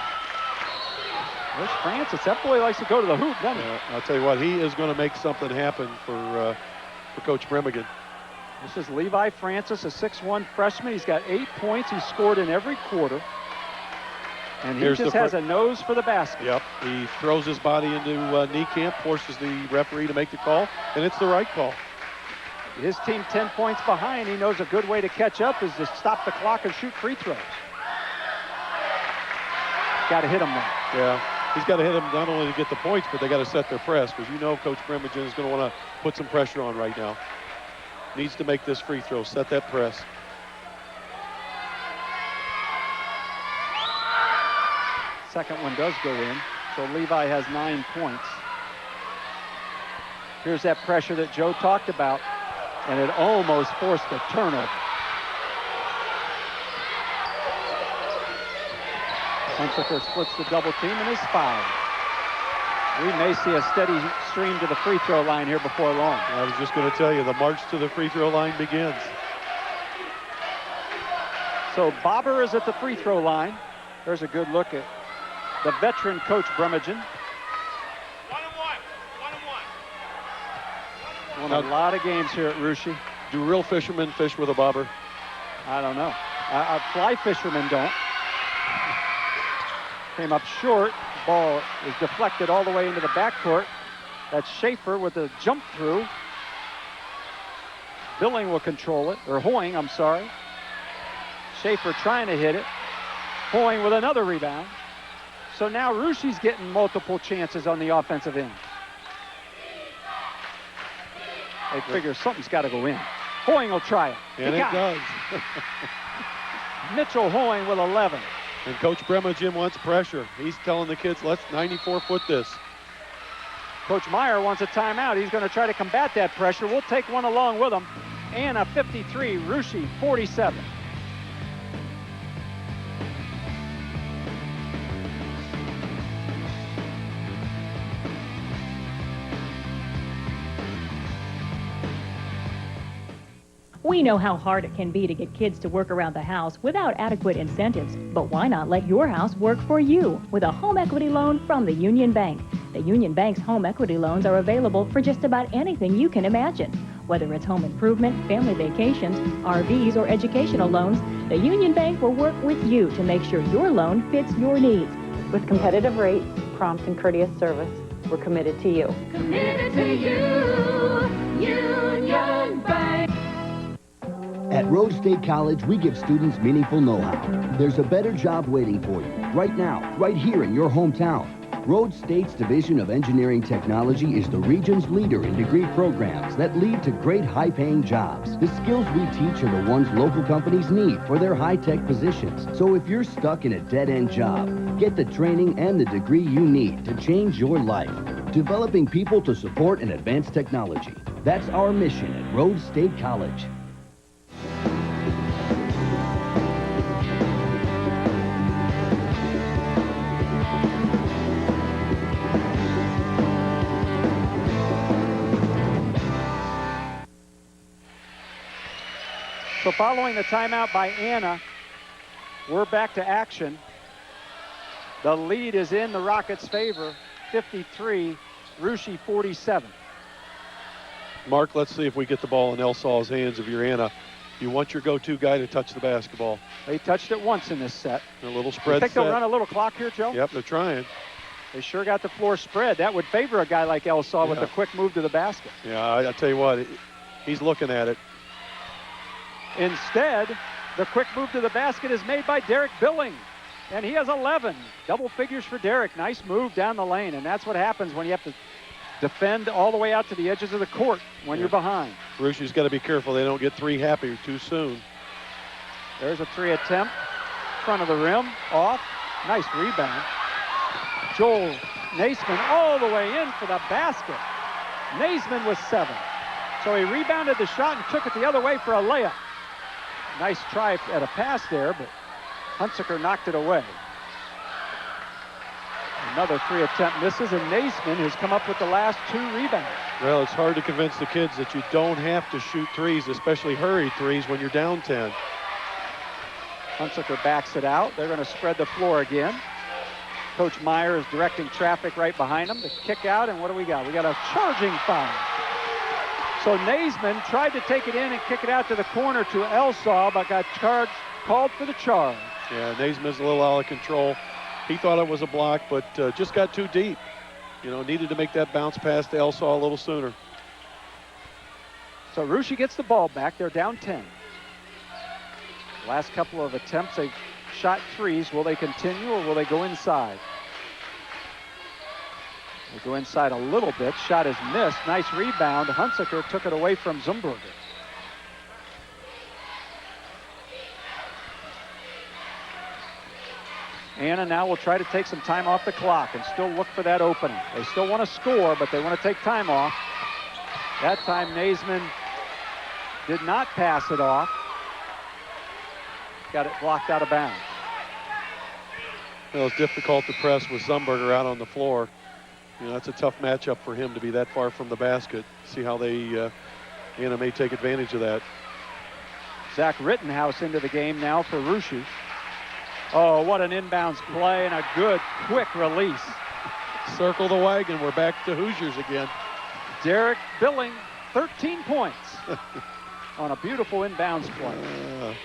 A: There's Francis. That boy likes to go to the hoop, doesn't he?
B: I'll tell you what, he is going to make something happen for Coach Bremigan.
A: This is Levi Francis, a 6'1 freshman. He's got 8 points. He's scored in every quarter. And he just has a nose for the basket.
B: Yep, he throws his body into knee camp, forces the referee to make the call, and it's the right call.
A: His team 10 points behind. He knows a good way to catch up is to stop the clock and shoot free throws. Got to hit him now.
B: Yeah, he's got to hit him not only to get the points, but they got to set their press, because you know Coach Bremigan is going to want to put some pressure on right now. Needs to make this free throw, set that press.
A: Second one does go in, so Levi has 9 points. Here's that pressure that Joe talked about, and it almost forced a turnover. Hunsaker splits the double team and is fouled. We may see a steady stream to the free throw line here before long.
B: I was just going to tell you, the march to the free throw line begins.
A: So Bobber is at the free throw line. There's a good look at the veteran Coach Bremigan. Won a lot of games here at Ruschi.
B: Do real fishermen fish with a bobber?
A: I don't know. Fly fishermen don't. Came up short. Ball is deflected all the way into the backcourt. That's Schaefer with a jump through. Billing will control it, or Hoying, I'm sorry. Schaefer trying to hit it. Hoying with another rebound. So now Ruschi's getting multiple chances on the offensive end. They figure something's got to go in. Hoying will try it.
B: And it does.
A: Mitchell Hoying with 11.
B: And Coach Bremigan wants pressure. He's telling the kids, let's 94-foot this.
A: Coach Meyer wants a timeout. He's going to try to combat that pressure. We'll take one along with him. Anna 53, Russia 47.
J: We know how hard it can be to get kids to work around the house without adequate incentives, but why not let your house work for you with a home equity loan from the Union Bank? The Union Bank's home equity loans are available for just about anything you can imagine. Whether it's home improvement, family vacations, RVs, or educational loans, the Union Bank will work with you to make sure your loan fits your needs.
Q: With competitive rates, prompt and courteous service, we're committed to you.
R: Committed to you, Union Bank.
D: At Rhodes State College, we give students meaningful know-how. There's a better job waiting for you right now, right here in your hometown. Rhodes State's Division of Engineering Technology is the region's leader in degree programs that lead to great high-paying jobs. The skills we teach are the ones local companies need for their high-tech positions. So if you're stuck in a dead-end job, get the training and the degree you need to change your life. Developing people to support and advance technology. That's our mission at Rhodes State College.
A: So following the timeout by Anna, we're back to action. The lead is in the Rockets' favor, 53, Russia 47.
B: Mark, let's see if we get the ball in Elsaw's hands if you're Anna. You want your go-to guy to touch the basketball.
A: They touched it once in this set.
B: A little spread
A: You think
B: set.
A: they'll run a little clock here, Joe?
B: Yep, they're trying.
A: They sure got the floor spread. That would favor a guy like Elsaw with
B: Yeah.
A: a quick move to the basket.
B: Yeah, I tell you what, he's looking at it.
A: Instead, the quick move to the basket is made by Derek Billing, and he has 11. Double figures for Derek. Nice move down the lane, and that's what happens when you have to defend all the way out to the edges of the court when you're behind.
B: Russia's got to be careful they don't get three happy too soon.
A: There's a three attempt. Front of the rim, off. Nice rebound. Joel Naismith all the way in for the basket. Naismith with 7. So he rebounded the shot and took it the other way for a layup. Nice try at a pass there, but Hunsaker knocked it away. Another three attempt misses, and Naismith has come up with the last 2 rebounds.
B: Well, it's hard to convince the kids that you don't have to shoot threes, especially hurried threes when you're down 10.
A: Hunsaker backs it out. They're going to spread the floor again. Coach Meyer is directing traffic right behind them. The kick out, and what do we got? We got a charging foul. So Naismith tried to take it in and kick it out to the corner to Elsaw, but got called for the charge.
B: Yeah, Naismith's a little out of control. He thought it was a block, but just got too deep. You know, needed to make that bounce pass to Elsaw a little sooner.
A: So Russia gets the ball back. They're down 10. Last couple of attempts, they've shot threes. Will they continue or will they go inside? They go inside a little bit. Shot is missed. Nice rebound. Hunsaker took it away from Zumberger. Anna now will try to take some time off the clock and still look for that opening. They still want to score, but they want to take time off. That time Naismith did not pass it off. Got it blocked out of bounds.
B: Well, it's difficult to press with Zumberger out on the floor. You know, that's a tough matchup for him to be that far from the basket. See how they, Anna may take advantage of that.
A: Zach Rittenhouse into the game now for Russia. Oh, what an inbounds play and a good, quick release.
B: Circle the wagon. We're back to Hoosiers again.
A: Derek Billing, 13 points on a beautiful inbounds play.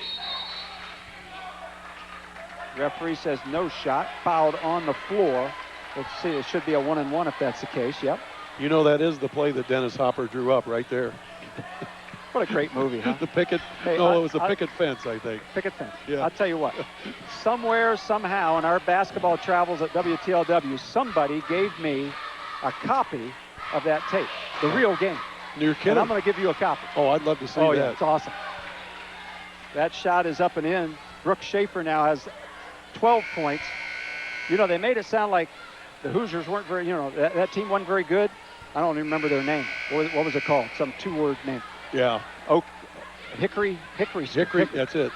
A: Referee says no shot, fouled on the floor. Let's see, it should be a 1-and-1 if that's the case, yep.
B: You know that is the play that Dennis Hopper drew up right there.
A: What a great movie, huh?
B: The picket,
A: hey,
B: no, it was the picket fence, I think.
A: Picket fence.
B: Yeah.
A: I'll tell you what, somewhere, somehow, in our basketball travels at WTLW, somebody gave me a copy of that tape, the real game.
B: You're kidding.
A: And I'm going to give you a copy.
B: Oh, I'd love to see
A: that.
B: Yeah,
A: it's awesome. That shot is up and in. Brooke Schaefer now has 12 points. You know, they made it sound like the Hoosiers weren't very, you know, that team wasn't very good. I don't even remember their name. What was it called? Some 2-word name.
B: Yeah.
A: Hickory,
B: that's it.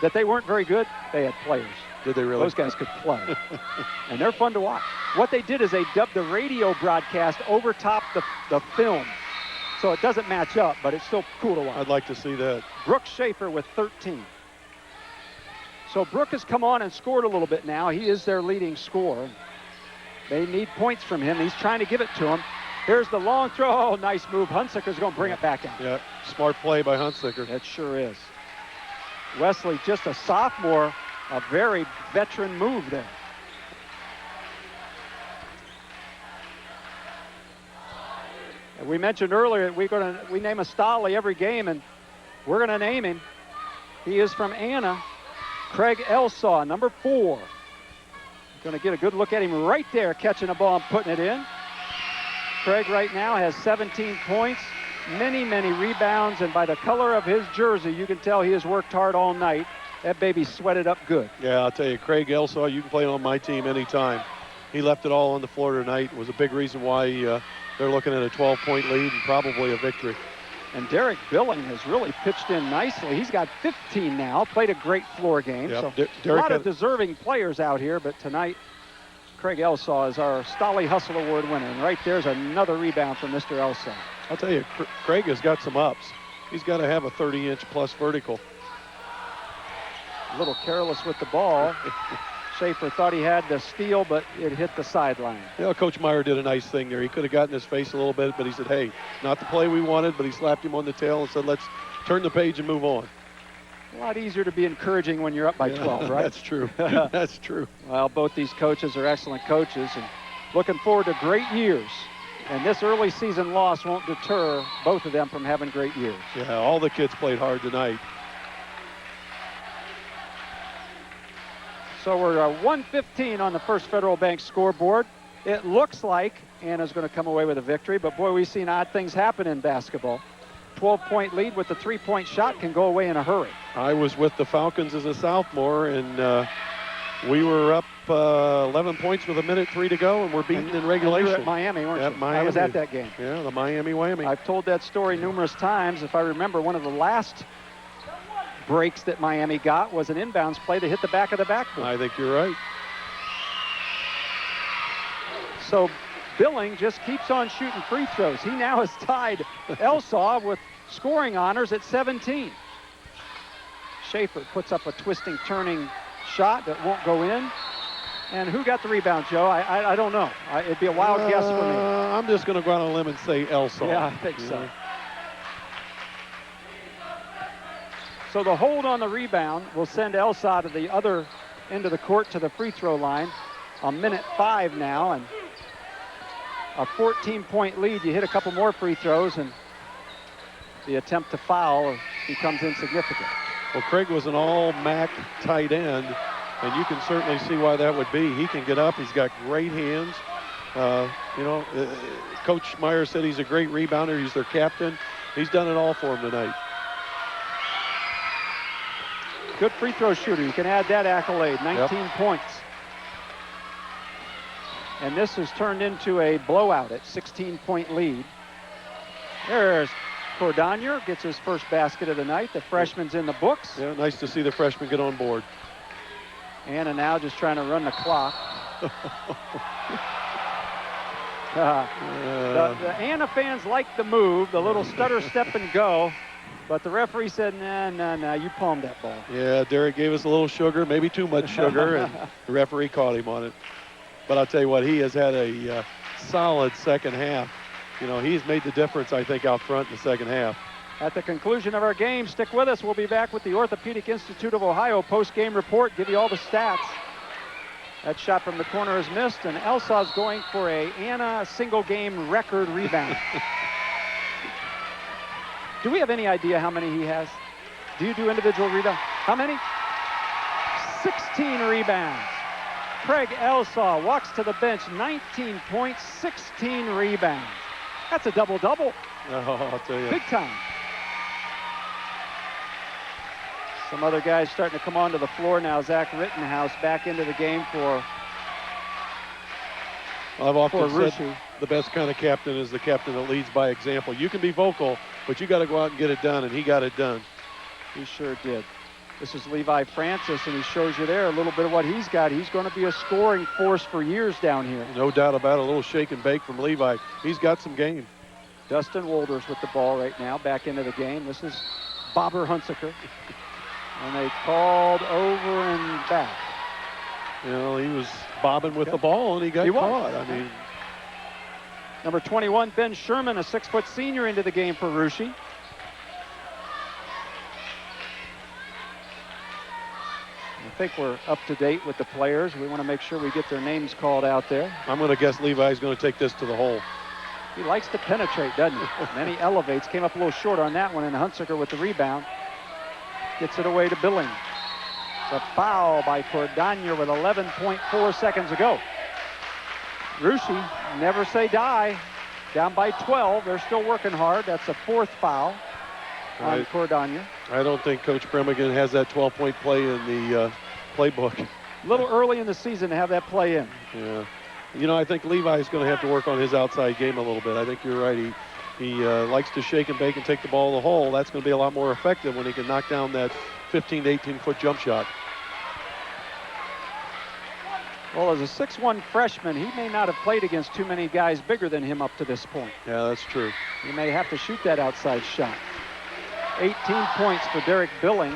A: That they weren't very good, they had players.
B: Did they really?
A: Those guys could play. And they're fun to watch. What they did is they dubbed the radio broadcast over top the film. So it doesn't match up, but it's still cool to watch.
B: I'd like to see that.
A: Brooke Schaefer with 13. So Brooke has come on and scored a little bit now. He is their leading scorer. They need points from him. He's trying to give it to him. Here's the long throw. Oh, nice move. Hunsaker's going to bring it back out.
B: Yeah, smart play by Hunsaker.
A: It sure is. Wesley, just a sophomore, a very veteran move there. And we mentioned earlier we name a Stolly every game, and we're going to name him. He is from Anna. Craig Elsaw, number 4. Going to get a good look at him right there, catching a ball and putting it in. Craig right now has 17 points, many rebounds, and by the color of his jersey, you can tell he has worked hard all night. That baby sweated up good.
B: Yeah, I'll tell you, Craig Elsaw, you can play on my team anytime. He left it all on the floor tonight. It was a big reason why they're looking at a 12-point lead and probably a victory.
A: And Derek Billing has really pitched in nicely. He's got 15 now, played a great floor game.
B: Yep.
A: So a lot of deserving players out here, but tonight, Craig Elsaw is our Stolly Hustle Award winner. And right there's another rebound from Mr. Elsaw.
B: I'll tell you, Craig has got some ups. He's got to have a 30-inch plus vertical.
A: A little careless with the ball. Schaefer thought he had the steal, but it hit the sideline.
B: You know, Coach Meyer did a nice thing there. He could have gotten his face a little bit, but he said, hey, not the play we wanted, but he slapped him on the tail and said, let's turn the page and move on.
A: A lot easier to be encouraging when you're up by 12, right?
B: That's true. That's true.
A: Well, both these coaches are excellent coaches and looking forward to great years. And this early season loss won't deter both of them from having great years.
B: Yeah, all the kids played hard tonight.
A: So we're 1:15 on the First Federal Bank scoreboard. It looks like Anna's going to come away with a victory, but boy, we've seen odd things happen in basketball. 12-point lead with the 3-point shot can go away in a hurry.
B: I was with the Falcons as a sophomore, and we were up 11 points with 1:03 to go, and we're beaten in regulation.
A: You were at Miami, weren't you?
B: Miami.
A: I was at that game.
B: Yeah, the Miami Whammy.
A: I've told that story numerous times. If I remember, one of the last breaks that Miami got was an inbounds play that hit the back of the backboard.
B: I think you're right.
A: So Billing just keeps on shooting free throws. He now has tied Elsaw with scoring honors at 17. Schaefer puts up a twisting, turning shot that won't go in. And who got the rebound, Joe? I don't know. It'd be a wild guess for me.
B: I'm just going to go out on a limb and say Elsaw.
A: Yeah, I think so. So the hold on the rebound will send Elsaw to the other end of the court to the free throw line. 1:05 now, and a 14-point lead. You hit a couple more free throws, and the attempt to foul becomes insignificant.
B: Well, Craig was an all-MAC tight end, and you can certainly see why that would be. He can get up. He's got great hands. Coach Meyer said he's a great rebounder. He's their captain. He's done it all for him tonight.
A: Good free throw shooter. You can add that accolade. 19 points. And this has turned into a blowout at 16-point lead. There's Cordonier, gets his first basket of the night. The freshman's in the books.
B: Yeah, nice to see the freshman get on board.
A: Anna now just trying to run the clock. The Anna fans like the move, the little stutter, step, and go. But the referee said, nah, you palmed that ball.
B: Yeah, Derek gave us a little sugar, maybe too much sugar, and the referee caught him on it. But I'll tell you what, he has had a solid second half. You know, he's made the difference, I think, out front in the second half.
A: At the conclusion of our game, stick with us. We'll be back with the Orthopedic Institute of Ohio post-game report, give you all the stats. That shot from the corner is missed, and Elsaw's going for a Anna single-game record rebound. Do we have any idea how many he has? Do you do individual rebounds? How many? 16 rebounds. Craig Elsaw walks to the bench, 19 points, 16 rebounds. That's a double-double.
B: Oh, I'll tell you.
A: Big time. Some other guys starting to come onto the floor now. Zach Rittenhouse back into the game for
B: I've often
A: Rushi.
B: said the best kind of captain is the captain that leads by example. You can be vocal, but you got to go out and get it done, and he got it done.
A: He sure did. This is Levi Francis, and he shows you there a little bit of what he's got. He's going to be a scoring force for years down here.
B: No doubt about it. A little shake and bake from Levi. He's got some game.
A: Dustin Wolders with the ball right now, back into the game. This is Bobber Hunsaker. And they called over and back.
B: You know, he was bobbing with the ball, and he got caught. I mean,
A: number 21, Ben Sherman, a 6-foot senior, into the game for Russia. I think we're up to date with the players. We want to make sure we get their names called out there.
B: I'm going to guess Levi's going to take this to the hole.
A: He likes to penetrate, doesn't he? And then he elevates. Came up a little short on that one, and Hunsaker with the rebound. Gets it away to Billing. The foul by Cordagna with 11.4 seconds to go. Russia, never say die. Down by 12. They're still working hard. That's a 4th foul on Cordagna.
B: I don't think Coach Bremigan has that 12-point play in the playbook.
A: A little early in the season to have that play in.
B: Yeah. You know, I think Levi's going to have to work on his outside game a little bit. I think you're right. He likes to shake and bake and take the ball to the hole. That's going to be a lot more effective when he can knock down that 15 to 18-foot jump shot.
A: Well, as a 6'1 freshman, he may not have played against too many guys bigger than him up to this point.
B: Yeah, that's true.
A: He may have to shoot that outside shot. 18 points for Derek Billing.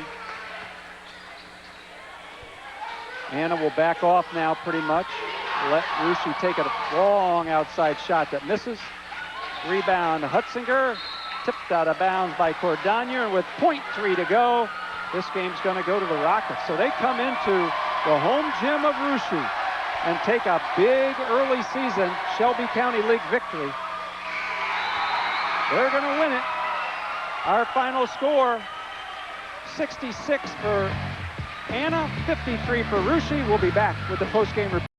A: Anna will back off now pretty much. Let Russia take a long outside shot that misses. Rebound, Hutzinger. Tipped out of bounds by Cordagna with .3 to go. This game's going to go to the Rockets. So they come into the home gym of Russia and take a big early season Shelby County League victory. They're going to win it. Our final score, 66 for Anna, 53 for Russia. We'll be back with the postgame report.